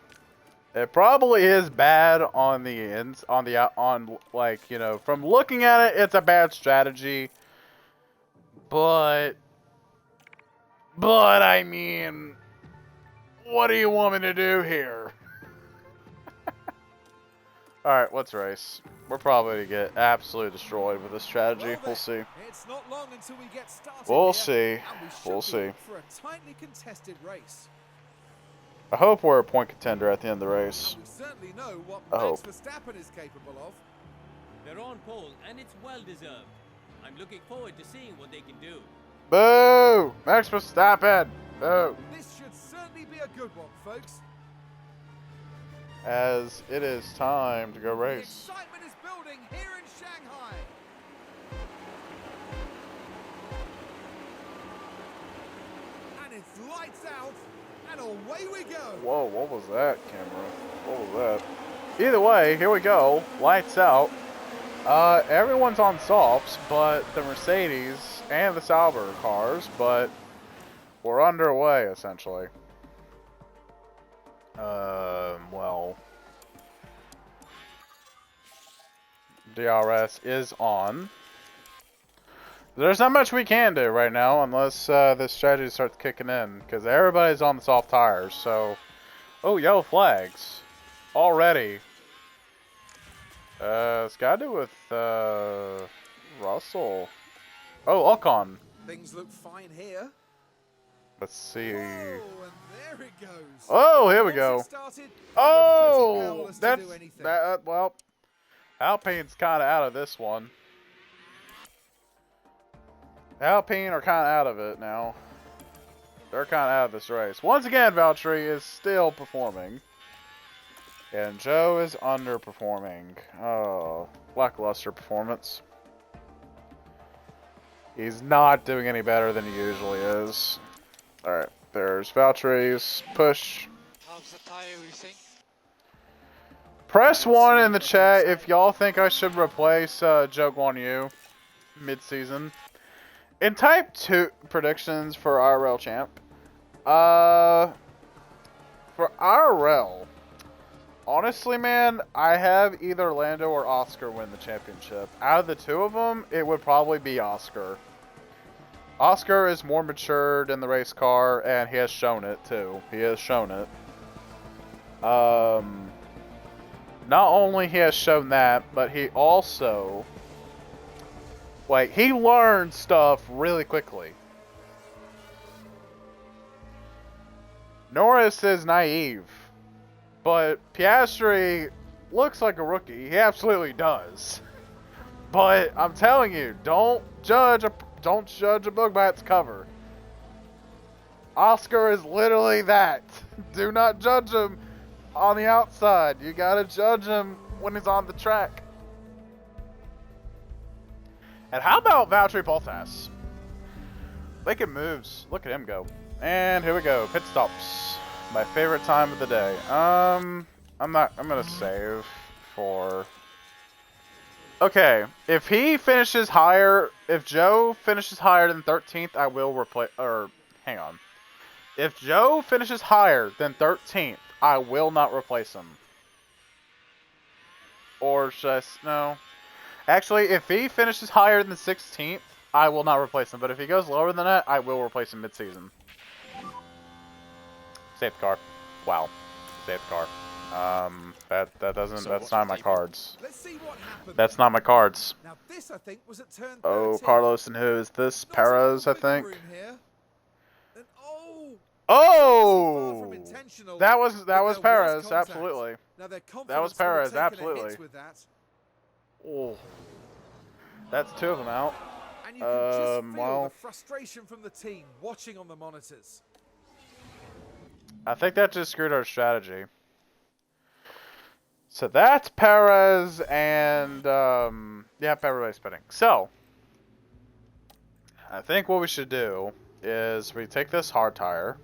it probably is bad on the ends, on like, you know, from looking at it, it's a bad strategy. But I mean, what do you want me to do here? Alright, let's race. We're probably going to get absolutely destroyed with this strategy. We'll see. It's not long until we get started We'll here, see. and we should We'll be see. in for a tightly contested race. I hope we're a point contender at the end of the race. And we certainly know what I Max hope. Verstappen is capable of. They're on pole, and it's well deserved. I'm looking forward to seeing what they can do. Boo! Max Verstappen! Boo! This should certainly be a good one, folks. As it is time to go The race. excitement is building here in Shanghai. And it's lights out, and away we go. Whoa, what was that, camera? What was that? Either way, here we go. Lights out. Everyone's on softs, but the Mercedes and the Sauber cars, but we're underway, essentially. Well, DRS is on. There's not much we can do right now unless this strategy starts kicking in, because everybody's on the soft tires, so... Oh, yellow flags. Already. It's got to do with, Russell. Oh, Ocon. Things look fine here. Let's see. Whoa, and there it goes. Oh, here we Once go. it started, Oh, pretty powerless to that's do anything. that. Well, Alpine's kind of out of this one. Alpine are kind of out of it now. They're kind of out of this race. Once again, Valtteri is still performing, and Joe is underperforming. Oh, lackluster performance. He's not doing any better than he usually is. All right, there's Valtteri's push. How's the tire, you think? Press 1 in the chat if y'all think I should replace Joe Guan Yu mid-season. In Type 2 predictions for IRL champ. For IRL, honestly, man, I have either Lando or Oscar win the championship. Out of the two of them, it would probably be Oscar. Oscar is more matured in the race car, and he has shown it, too. He has shown it. Not only he has shown that, but he also... Like, he learned stuff really quickly. Norris is naive, but Piastri looks like a rookie. He absolutely does. But I'm telling you, don't judge a book by its cover. Oscar is literally that. Do not judge him on the outside. You gotta judge him when he's on the track. And how about Valtteri Bottas? Making moves. Look at him go. And here we go. Pit stops. My favorite time of the day. I'm gonna save for... Okay, if he finishes higher, if Joe finishes higher than 13th, I will replace, or, hang on. If Joe finishes higher than 13th, I will not replace him. Or just, no. Actually, if he finishes higher than 16th, I will not replace him. But if he goes lower than that, I will replace him mid-season. Save the car. Wow. Save the car. That doesn't, So that's what not my do you- cards. Let's see what happened. That's not my cards. Now this, I think, was at turn 13. Oh, Carlos, and who is this? Not a lot Perez, I of wiggle think. room here. And Oh! Far from intentional, That was but there Perez, contact. absolutely. Now their That was confidence would have Perez, taken a absolutely. hit with that. Oh. That's two of them out. And you can just feel well. the frustration from the team watching on the monitors. I think that just screwed our strategy. So that's Perez and, yeah, everybody's spinning. So, I think what we should do is we take this hard tire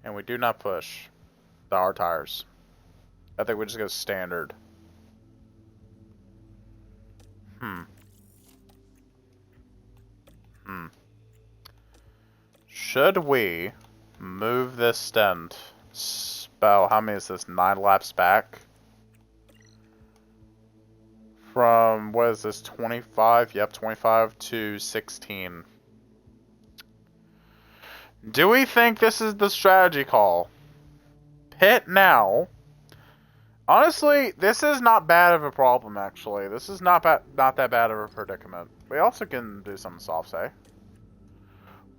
and we do not push the hard tires. I think we just go standard. Should we move this stint? About, how many is this? 9 laps back? From, what is this, 25? Yep, 25 to 16. Do we think this is the strategy call? Pit now, Honestly, this is not bad of a problem, actually. This is not that bad of a predicament. We also can do some soft say.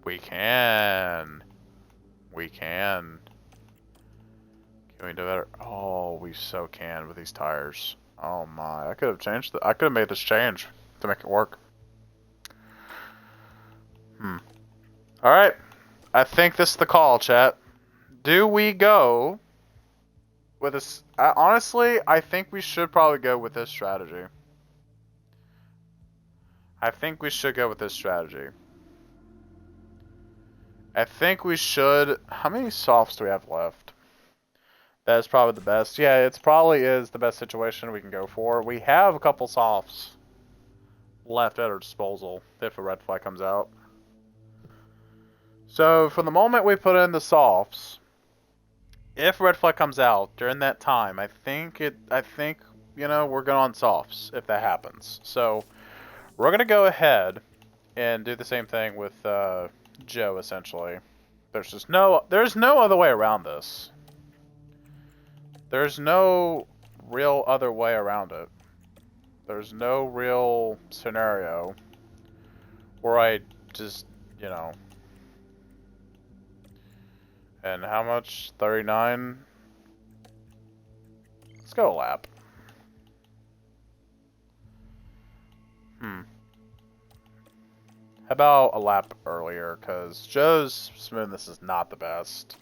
We can. We can. Can we do better? Oh, we so can with these tires. Oh my, I could have changed I could have made this change to make it work. Alright. I think this is the call, chat. Do we go with this? Honestly, I think we should probably go with this strategy. I think we should go with this strategy. I think we should. How many softs do we have left? That is probably the best. Yeah, it probably is the best situation we can go for. We have a couple softs left at our disposal if a red flag comes out. So, for the moment we put in the softs, if red flag comes out during that time, I think, you know, we're going on softs if that happens. So, we're going to go ahead and do the same thing with Joe, essentially. There's no other way around this. There's no real other way around it. There's no real scenario where I just, you know... And how much? 39? Let's go a lap. How about a lap earlier? Because Joe's smoothness is not the best.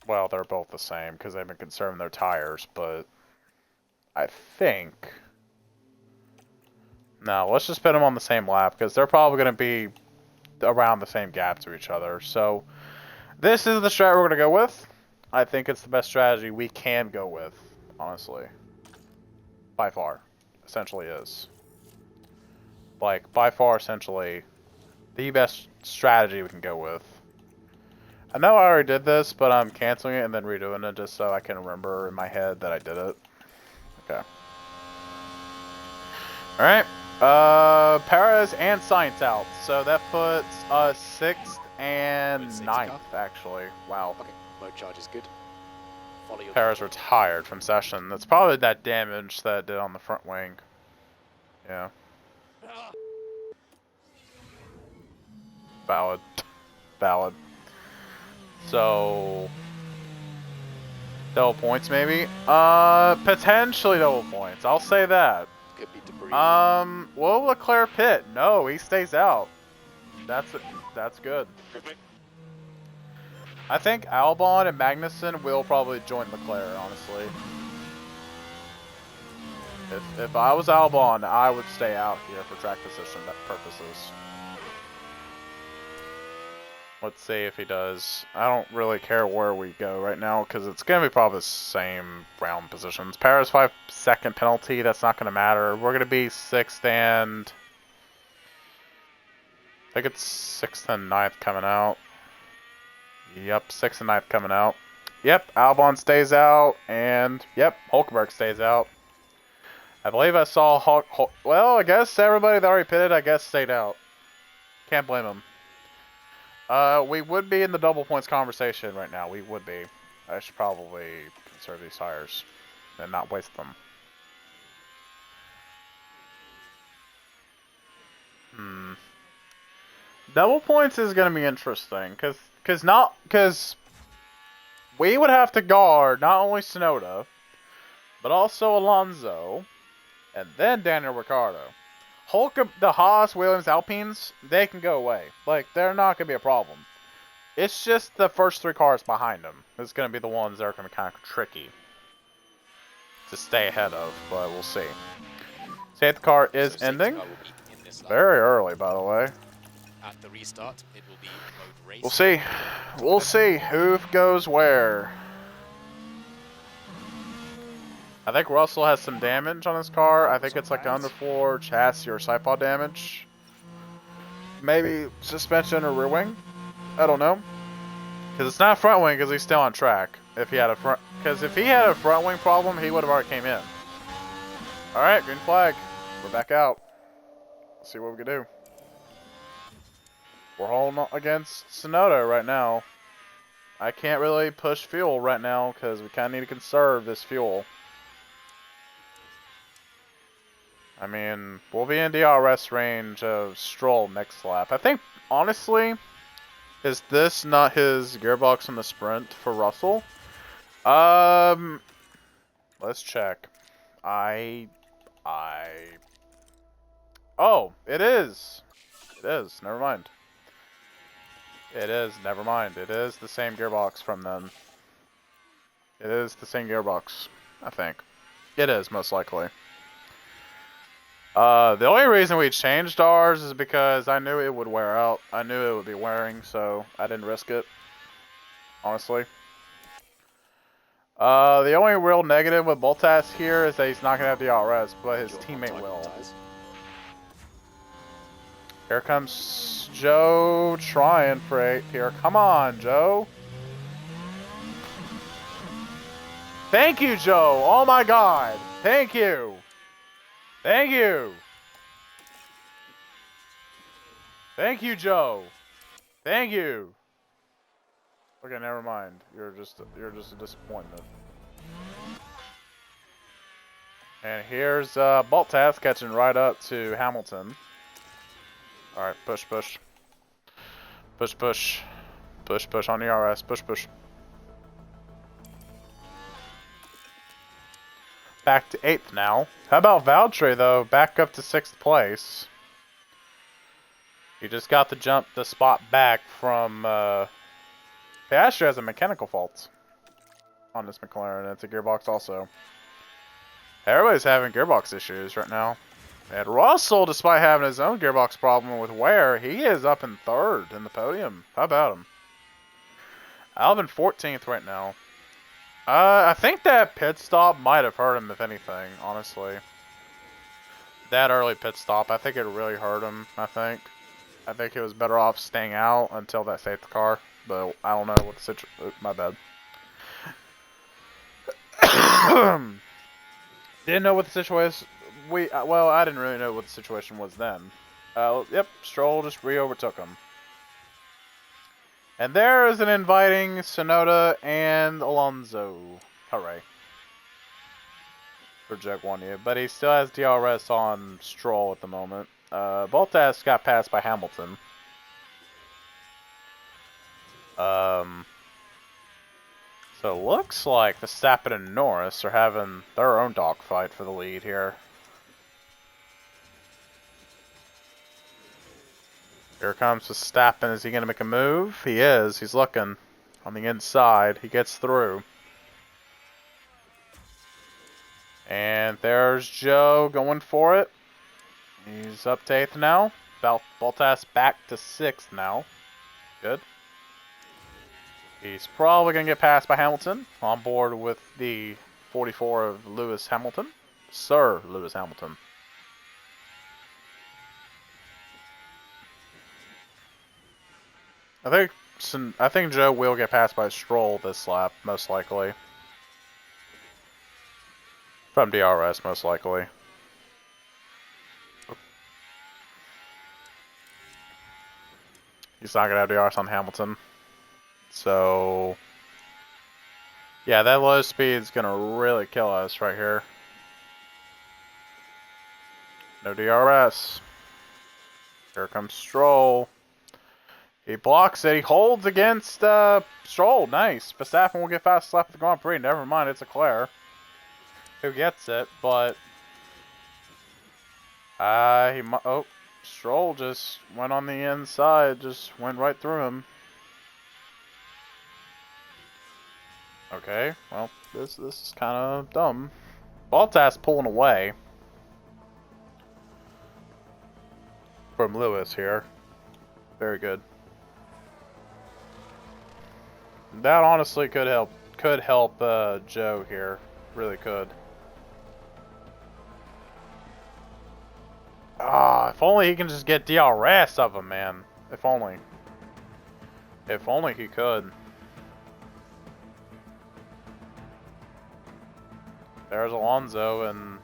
Well, they're both the same because they've been conserving their tires, but I think... No, let's just put them on the same lap because they're probably going to be around the same gap to each other. So, this is the strat we're going to go with. I think it's the best strategy we can go with, honestly. By far. Essentially is. Like, by far, essentially, the best strategy we can go with. I know I already did this, but I'm canceling it and then redoing it just so I can remember in my head that I did it. Okay. Alright. Perez and Sainz out. So that puts us 6th and 9th, actually. Wow. Okay, mode charge is good. Follow your Perez retired from session. That's probably that damage that it did on the front wing. Yeah. Valid. Valid. So... double points, maybe? Potentially double points. I'll say that. Could be debris. Will Leclerc pit? No, he stays out. That's good. I think Albon and Magnussen will probably join Leclerc, honestly. If I was Albon, I would stay out here for track position purposes. Let's see if he does. I don't really care where we go right now because it's going to be probably the same round positions. Perez 5-second penalty, that's not going to matter. We're going to be 6th and... I think it's 6th and 9th coming out. Yep, 6th and 9th coming out. Yep, Albon stays out, and yep, Hulkenberg stays out. I believe I saw well, I guess everybody that already pitted, I guess, stayed out. Can't blame them. We would be in the double points conversation right now. We would be. I should probably conserve these tires and not waste them. Double points is going to be interesting because we would have to guard not only Tsunoda, but also Alonso, and then Daniel Ricciardo. The Haas, Williams, Alpines, they can go away. Like, they're not going to be a problem. It's just the first 3 cars behind them. It's going to be the ones that are going to be kind of tricky to stay ahead of, but we'll see. Safety car is ending. Very early, by the way. At the restart, it will be mode race. We'll see. We'll see who goes where. I think Russell has some damage on his car. I think it's like underfloor chassis or side pod damage. Maybe suspension or rear wing. I don't know. Because it's not front wing because he's still on track. If he had a front wing problem, he would have already came in. Alright, green flag. We're back out. Let's see what we can do. We're holding against Tsunoda right now. I can't really push fuel right now because we kind of need to conserve this fuel. I mean, we'll be in DRS range of Stroll next lap. I think, honestly, is this not his gearbox in the sprint for Russell? Let's check. Oh, it is. It is. Never mind. It is. Never mind. It is the same gearbox from then. It is the same gearbox, I think. It is, most likely. The only reason we changed ours is because I knew it would wear out. I knew it would be wearing, so I didn't risk it. Honestly. The only real negative with Bottas here is that he's not going to have DRS, but his teammate will. Here comes Joe trying for 8th here. Come on, Joe. Thank you, Joe. Oh my God. Thank you. Thank you. Thank you, Joe. Thank you. Okay, never mind. You're just a disappointment. And here's Bottas catching right up to Hamilton. All right, push, push, push, push, push, push on the RS, push, push. Back to 8th now. How about Valtteri though? Back up to 6th place. He just got the spot back from. Piastri has a mechanical fault on this McLaren. It's a gearbox also. Everybody's having gearbox issues right now. And Russell, despite having his own gearbox problem with wear, he is up in 3rd in the podium. How about him? Albon 14th right now. I think that pit stop might have hurt him, if anything, honestly. That early pit stop, I think it really hurt him, I think. I think he was better off staying out until that safety car. But I don't know what the situation... My bad. Didn't know what the situation... Well, I didn't really know what the situation was then. Yep, Stroll just re-overtook him. And there is an inviting Tsunoda and Alonso. Hooray. For Jaguar, but he still has DRS on Stroll at the moment. Bottas got passed by Hamilton. So it looks like Verstappen and Norris are having their own dogfight for the lead here. Here comes Verstappen. Is he going to make a move? He is. He's looking on the inside. He gets through. And there's Joe going for it. He's up to 8th now. Bottas back to 6th now. Good. He's probably going to get passed by Hamilton. On board with the 44 of Lewis Hamilton. Sir Lewis Hamilton. I think Joe will get passed by Stroll this lap, most likely. From DRS, most likely. He's not going to have DRS on Hamilton. So, yeah, that low speed is going to really kill us right here. No DRS. Here comes Stroll. He blocks it. He holds against Stroll. Nice. Verstappen will get fast lap at the Grand Prix. Never mind, it's Leclerc who gets it, but Stroll just went on the inside, just went right through him. Okay, well, this is kind of dumb. Bottas pulling away from Lewis here. Very good. That honestly could help Joe here. Really could. Ah, if only he can just get DRS of him, man. If only. If only he could. There's Alonso and...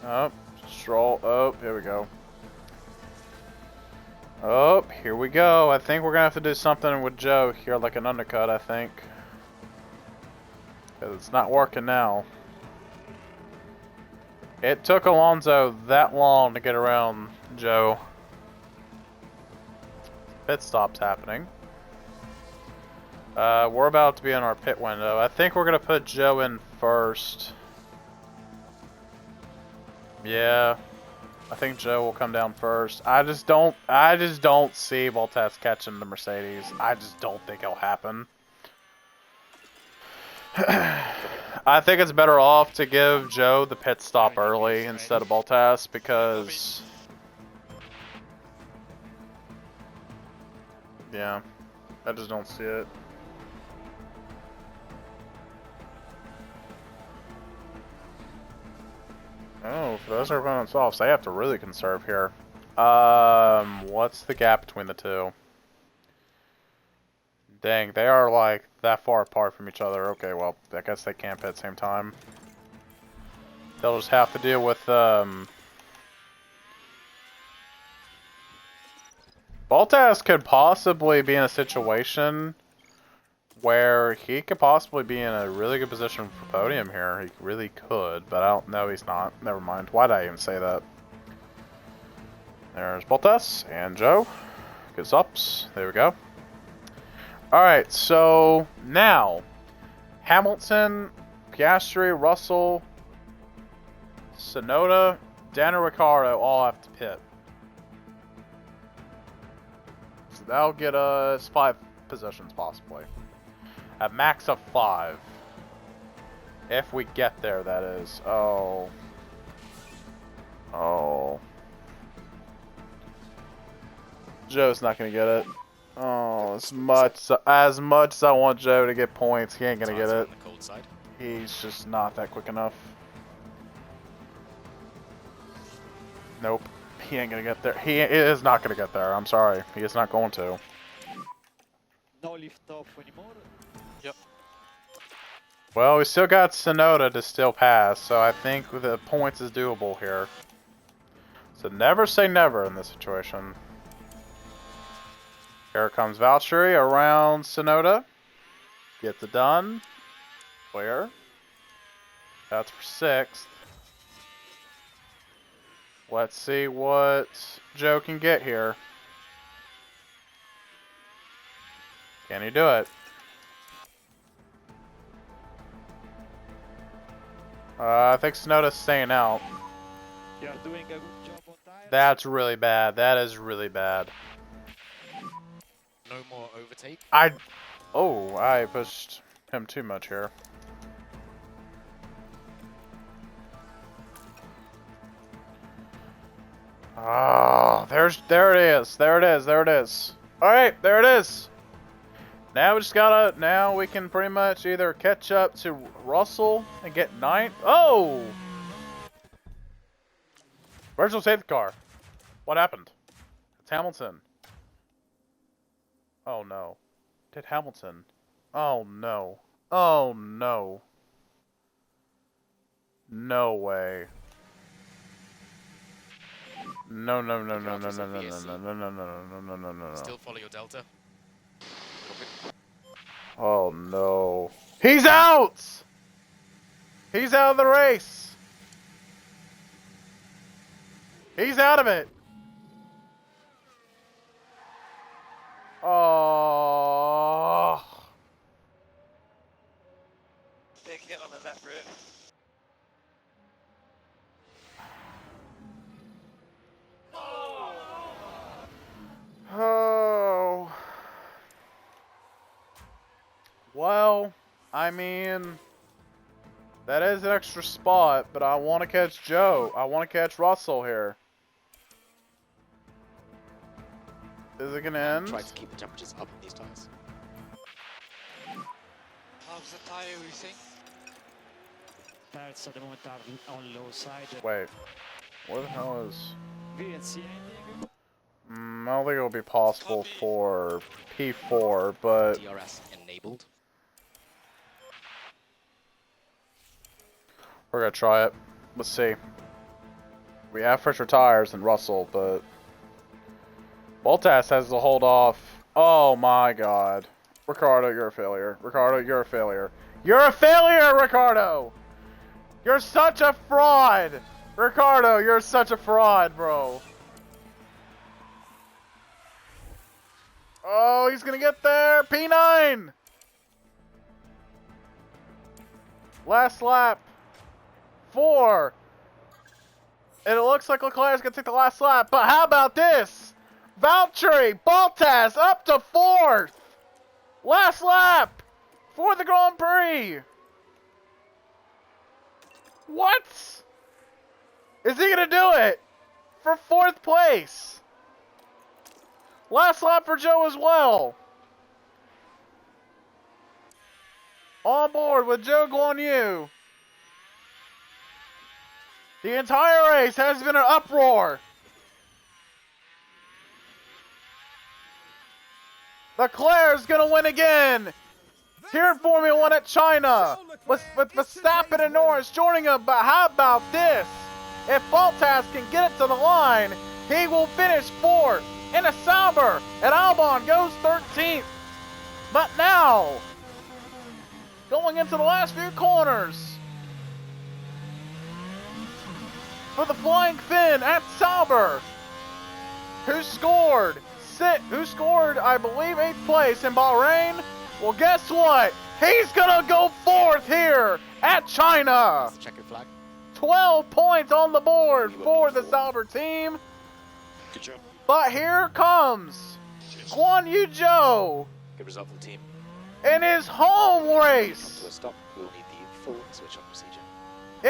Oh, Stroll. Oh, here we go. Oh, here we go. I think we're gonna have to do something with Joe here, like an undercut, I think. Because it's not working now. It took Alonso that long to get around Joe. Pit stop's happening. We're about to be in our pit window. I think we're gonna put Joe in first. Yeah. I think Joe will come down first. I just don't see Bottas catching the Mercedes. I just don't think it'll happen. I think it's better off to give Joe the pit stop early instead of Bottas because... Yeah, I just don't see it. Oh, for those who are going softs, they have to really conserve here. What's the gap between the two? Dang, they are like that far apart from each other. Okay, well, I guess they can't pit at the same time. They'll just have to deal with, Bottas could possibly be in a situation where he could possibly be in a really good position for podium here. He really could, but I don't know, he's not. Never mind. Why did I even say that? There's Bottas and Joe. Good stops. There we go. Alright, so now Hamilton, Piastri, Russell, Tsunoda, Daniel Ricciardo all have to pit. So that'll get us 5 positions possibly. A max of 5. If we get there, that is. Oh. Oh. Joe's not gonna get it. Oh, as much as I want Joe to get points, he ain't gonna get it. He's just not that quick enough. Nope. He ain't gonna get there. He is not gonna get there. I'm sorry. He is not going to. No lift off anymore. Yep. Well, we still got Tsunoda to still pass, so I think the points is doable here. So never say never in this situation. Here comes Valtteri around Tsunoda. Gets it done. Clear. That's for 6th. Let's see what Joe can get here. Can he do it? I think Tsunoda's staying out. You're doing a good job on tires. That's really bad. That is really bad. No more overtake. Oh, I pushed him too much here. Oh, there it is. There it is. Alright, there it is. Now we just gotta, now we can pretty much either catch up to Russell and get 9th. Oh! Virtual safety car. What happened? It's Hamilton. Oh no. Did Hamilton? Oh no. Oh no. No way. No. Still follow your delta. Oh no. He's out! He's out of the race! He's out of it! Oh. Big hit on the left rear. Oh. Well, I mean, that is an extra spot, but I want to catch Joe. I want to catch Russell here. Is it gonna end? Try to keep the temperatures up on these tires. How's the tire, you think? Tires at the moment are on low side. Wait, what the hell is... We didn't see anything. I don't think it'll be possible for P4, but... DRS enabled. We're gonna try it. Let's see. We have fresher tires than Russell, but... Bottas has to hold off. Oh my god. Ricardo, you're a failure. Ricardo, you're a failure. You're a failure, Ricardo! You're such a fraud! Ricardo, you're such a fraud, bro. Oh, he's gonna get there. P9! Last lap. 4. And it looks like Leclerc's gonna take the last lap. But how about this? Valtteri Bottas up to 4th. Last lap for the Grand Prix. What? Is he gonna do it for 4th place? Last lap for Joe as well. On board with Joe Guan Yu. The entire race has been an uproar. Leclerc's gonna win again. Here in Formula 1 at China. With Verstappen and Norris joining him. But how about this? If Bottas can get it to the line, he will finish 4th in a Sauber. And Albon goes 13th. But now, going into the last few corners, for the Flying Finn at Sauber, who scored, I believe, 8th place in Bahrain. Well, guess what? He's gonna go 4th here at China. Checker flag. 12 points on the board for the Sauber team. Good job. But here comes Guan Yu Zhou Good result for the team. in his home Come to a race. stop. We'll need the full switch on procedure.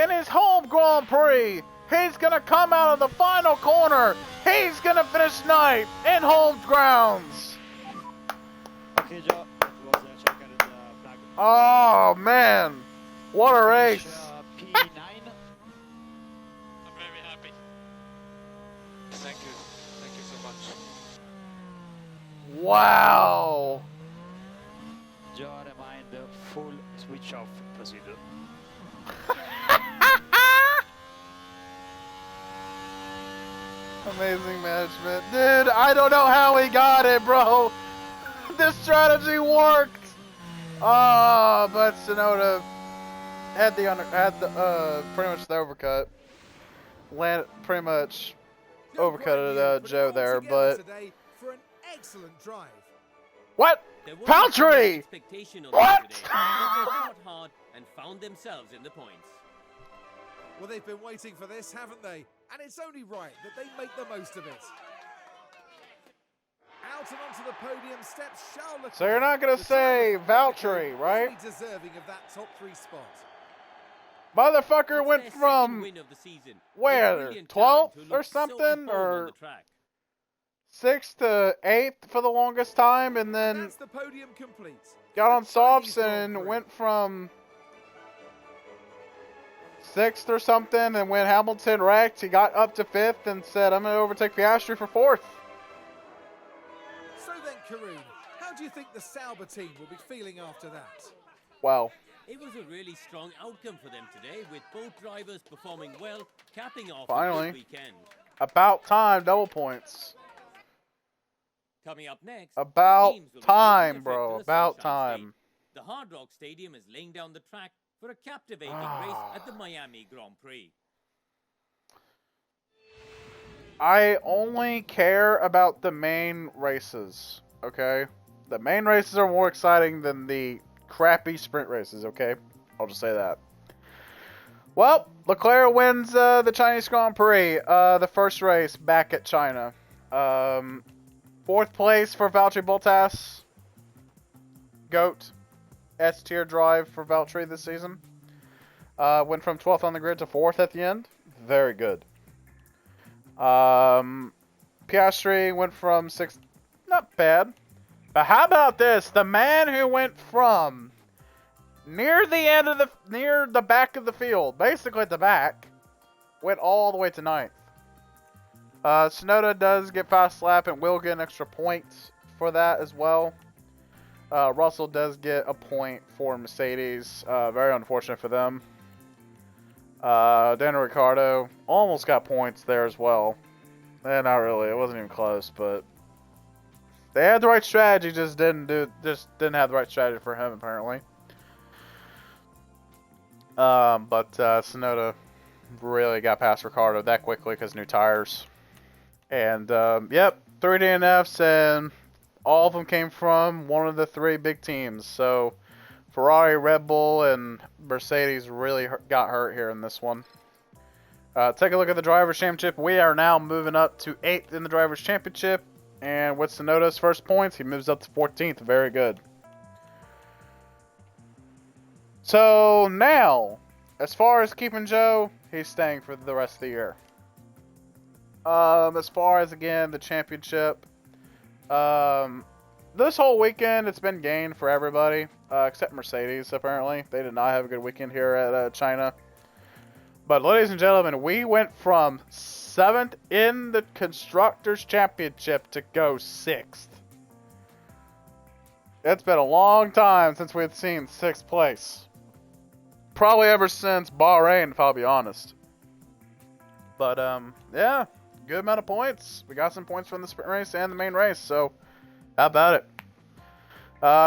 In his home Grand Prix. He's going to come out of the final corner. He's going to finish 9th in home grounds. Okay, Joe. That was a check and flag. Oh, man. What a race. P9. I'm very happy. Thank you. Thank you so much. Wow. Joe, remind the full switch off procedure. Amazing management. Dude, I don't know how he got it, bro. This strategy worked. But Tsunoda had pretty much the overcut. Pretty much overcutted Joe there, but Today for an excellent drive. what? There was Valtteri! expectation on What? them today, but they fought hard and found themselves in the points. Well, they've been waiting for this, haven't they? And it's only right that they make the most of it. Out and onto the podium steps Charles Leclerc. So you're not gonna The say driver Valtteri, right? really deserving of that top 3 spot. Motherfucker It's went their second from win of the season. A where? brilliant talent 12th who or looked so at something? home Or on the track. 6th to 8th for the longest time, and then That's the podium complete. got on For the Chinese softs Grand and Prix. went from 6th or something, and when Hamilton wrecked, he got up to 5th and said, I'm going to overtake Piastri for 4th. So then, Karun, how do you think the Sauber team will be feeling after that? Wow. It was a really strong outcome for them today, with both drivers performing well, capping off a Finally. good weekend. About time, double points. Coming up next, About the teams will be time, taking a trip bro. to the About Sunshine time. State. The Hard Rock Stadium is laying down the track for a captivating race at the Miami Grand Prix. I only care about the main races, okay? The main races are more exciting than the crappy sprint races, okay? I'll just say that. Well, Leclerc wins the Chinese Grand Prix, the first race back at China. 4th place for Valtteri Bottas. GOAT. S-tier drive for Valtteri this season. Went from 12th on the grid to 4th at the end. Very good. Piastri went from 6th. Not bad. But how about this? The man who went from near the back of the field, basically at the back, went all the way to 9th. Tsunoda does get fast lap and will get an extra point for that as well. Russell does get a point for Mercedes. Very unfortunate for them. Daniel Ricciardo almost got points there as well. Not really. It wasn't even close, but They had the right strategy, just didn't have the right strategy for him apparently. But Tsunoda really got past Ricardo that quickly because new tires. And yep, 3 DNFs, and all of them came from one of the 3 big teams. So Ferrari, Red Bull, and Mercedes really got hurt here in this one. Take a look at the Drivers' Championship. We are now moving up to 8th in the Drivers' Championship. And with Tsunoda's first points, he moves up to 14th. Very good. So now, as far as keeping Joe, he's staying for the rest of the year. As far as, again, the championship, this whole weekend, it's been gained for everybody, except Mercedes, apparently. They did not have a good weekend here at China. But, ladies and gentlemen, we went from 7th in the Constructors' Championship to go 6th. It's been a long time since we've seen 6th place. Probably ever since Bahrain, if I'll be honest. But, yeah, good amount of points. We got some points from the sprint race and the main race, so how about it?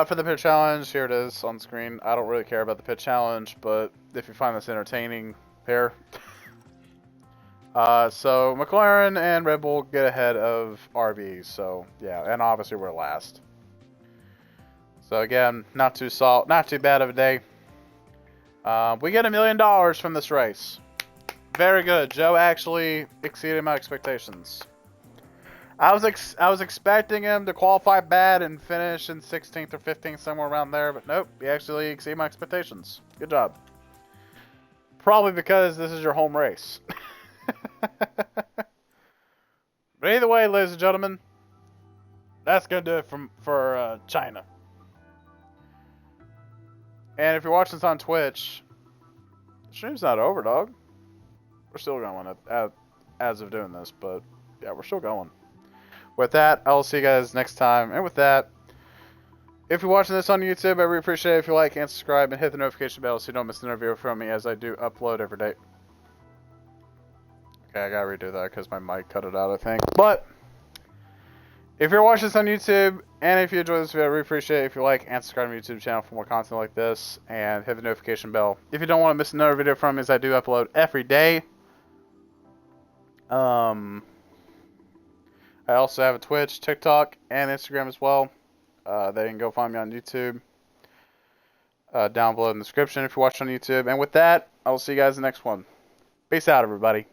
For the pit challenge, here it is on screen. I don't really care about the pit challenge, but if you find this entertaining, here. So McLaren and Red Bull get ahead of RB, so yeah, and obviously we're last. So again, not too bad of a day. We get $1 million from this race. Very good. Joe actually exceeded my expectations. I was expecting him to qualify bad and finish in 16th or 15th, somewhere around there, but nope, he actually exceeded my expectations. Good job. Probably because this is your home race. But either way, ladies and gentlemen, that's gonna do it for China. And if you're watching this on Twitch, the stream's not over, dog. We're still going as of doing this, but yeah, we're still going. With that, I will see you guys next time. And with that, if you're watching this on YouTube, I really appreciate it if you like and subscribe and hit the notification bell so you don't miss an interview from me, as I do upload every day. Okay, I gotta redo that because my mic cut it out, I think. But if you're watching this on YouTube, and if you enjoy this video, I really appreciate it if you like and subscribe to my YouTube channel for more content like this, and hit the notification bell. If you don't want to miss another video from me, as I do upload every day. I also have a Twitch, TikTok, and Instagram as well. They can go find me on YouTube. Down below in the description if you're watching on YouTube. And with that, I will see you guys in the next one. Peace out, everybody.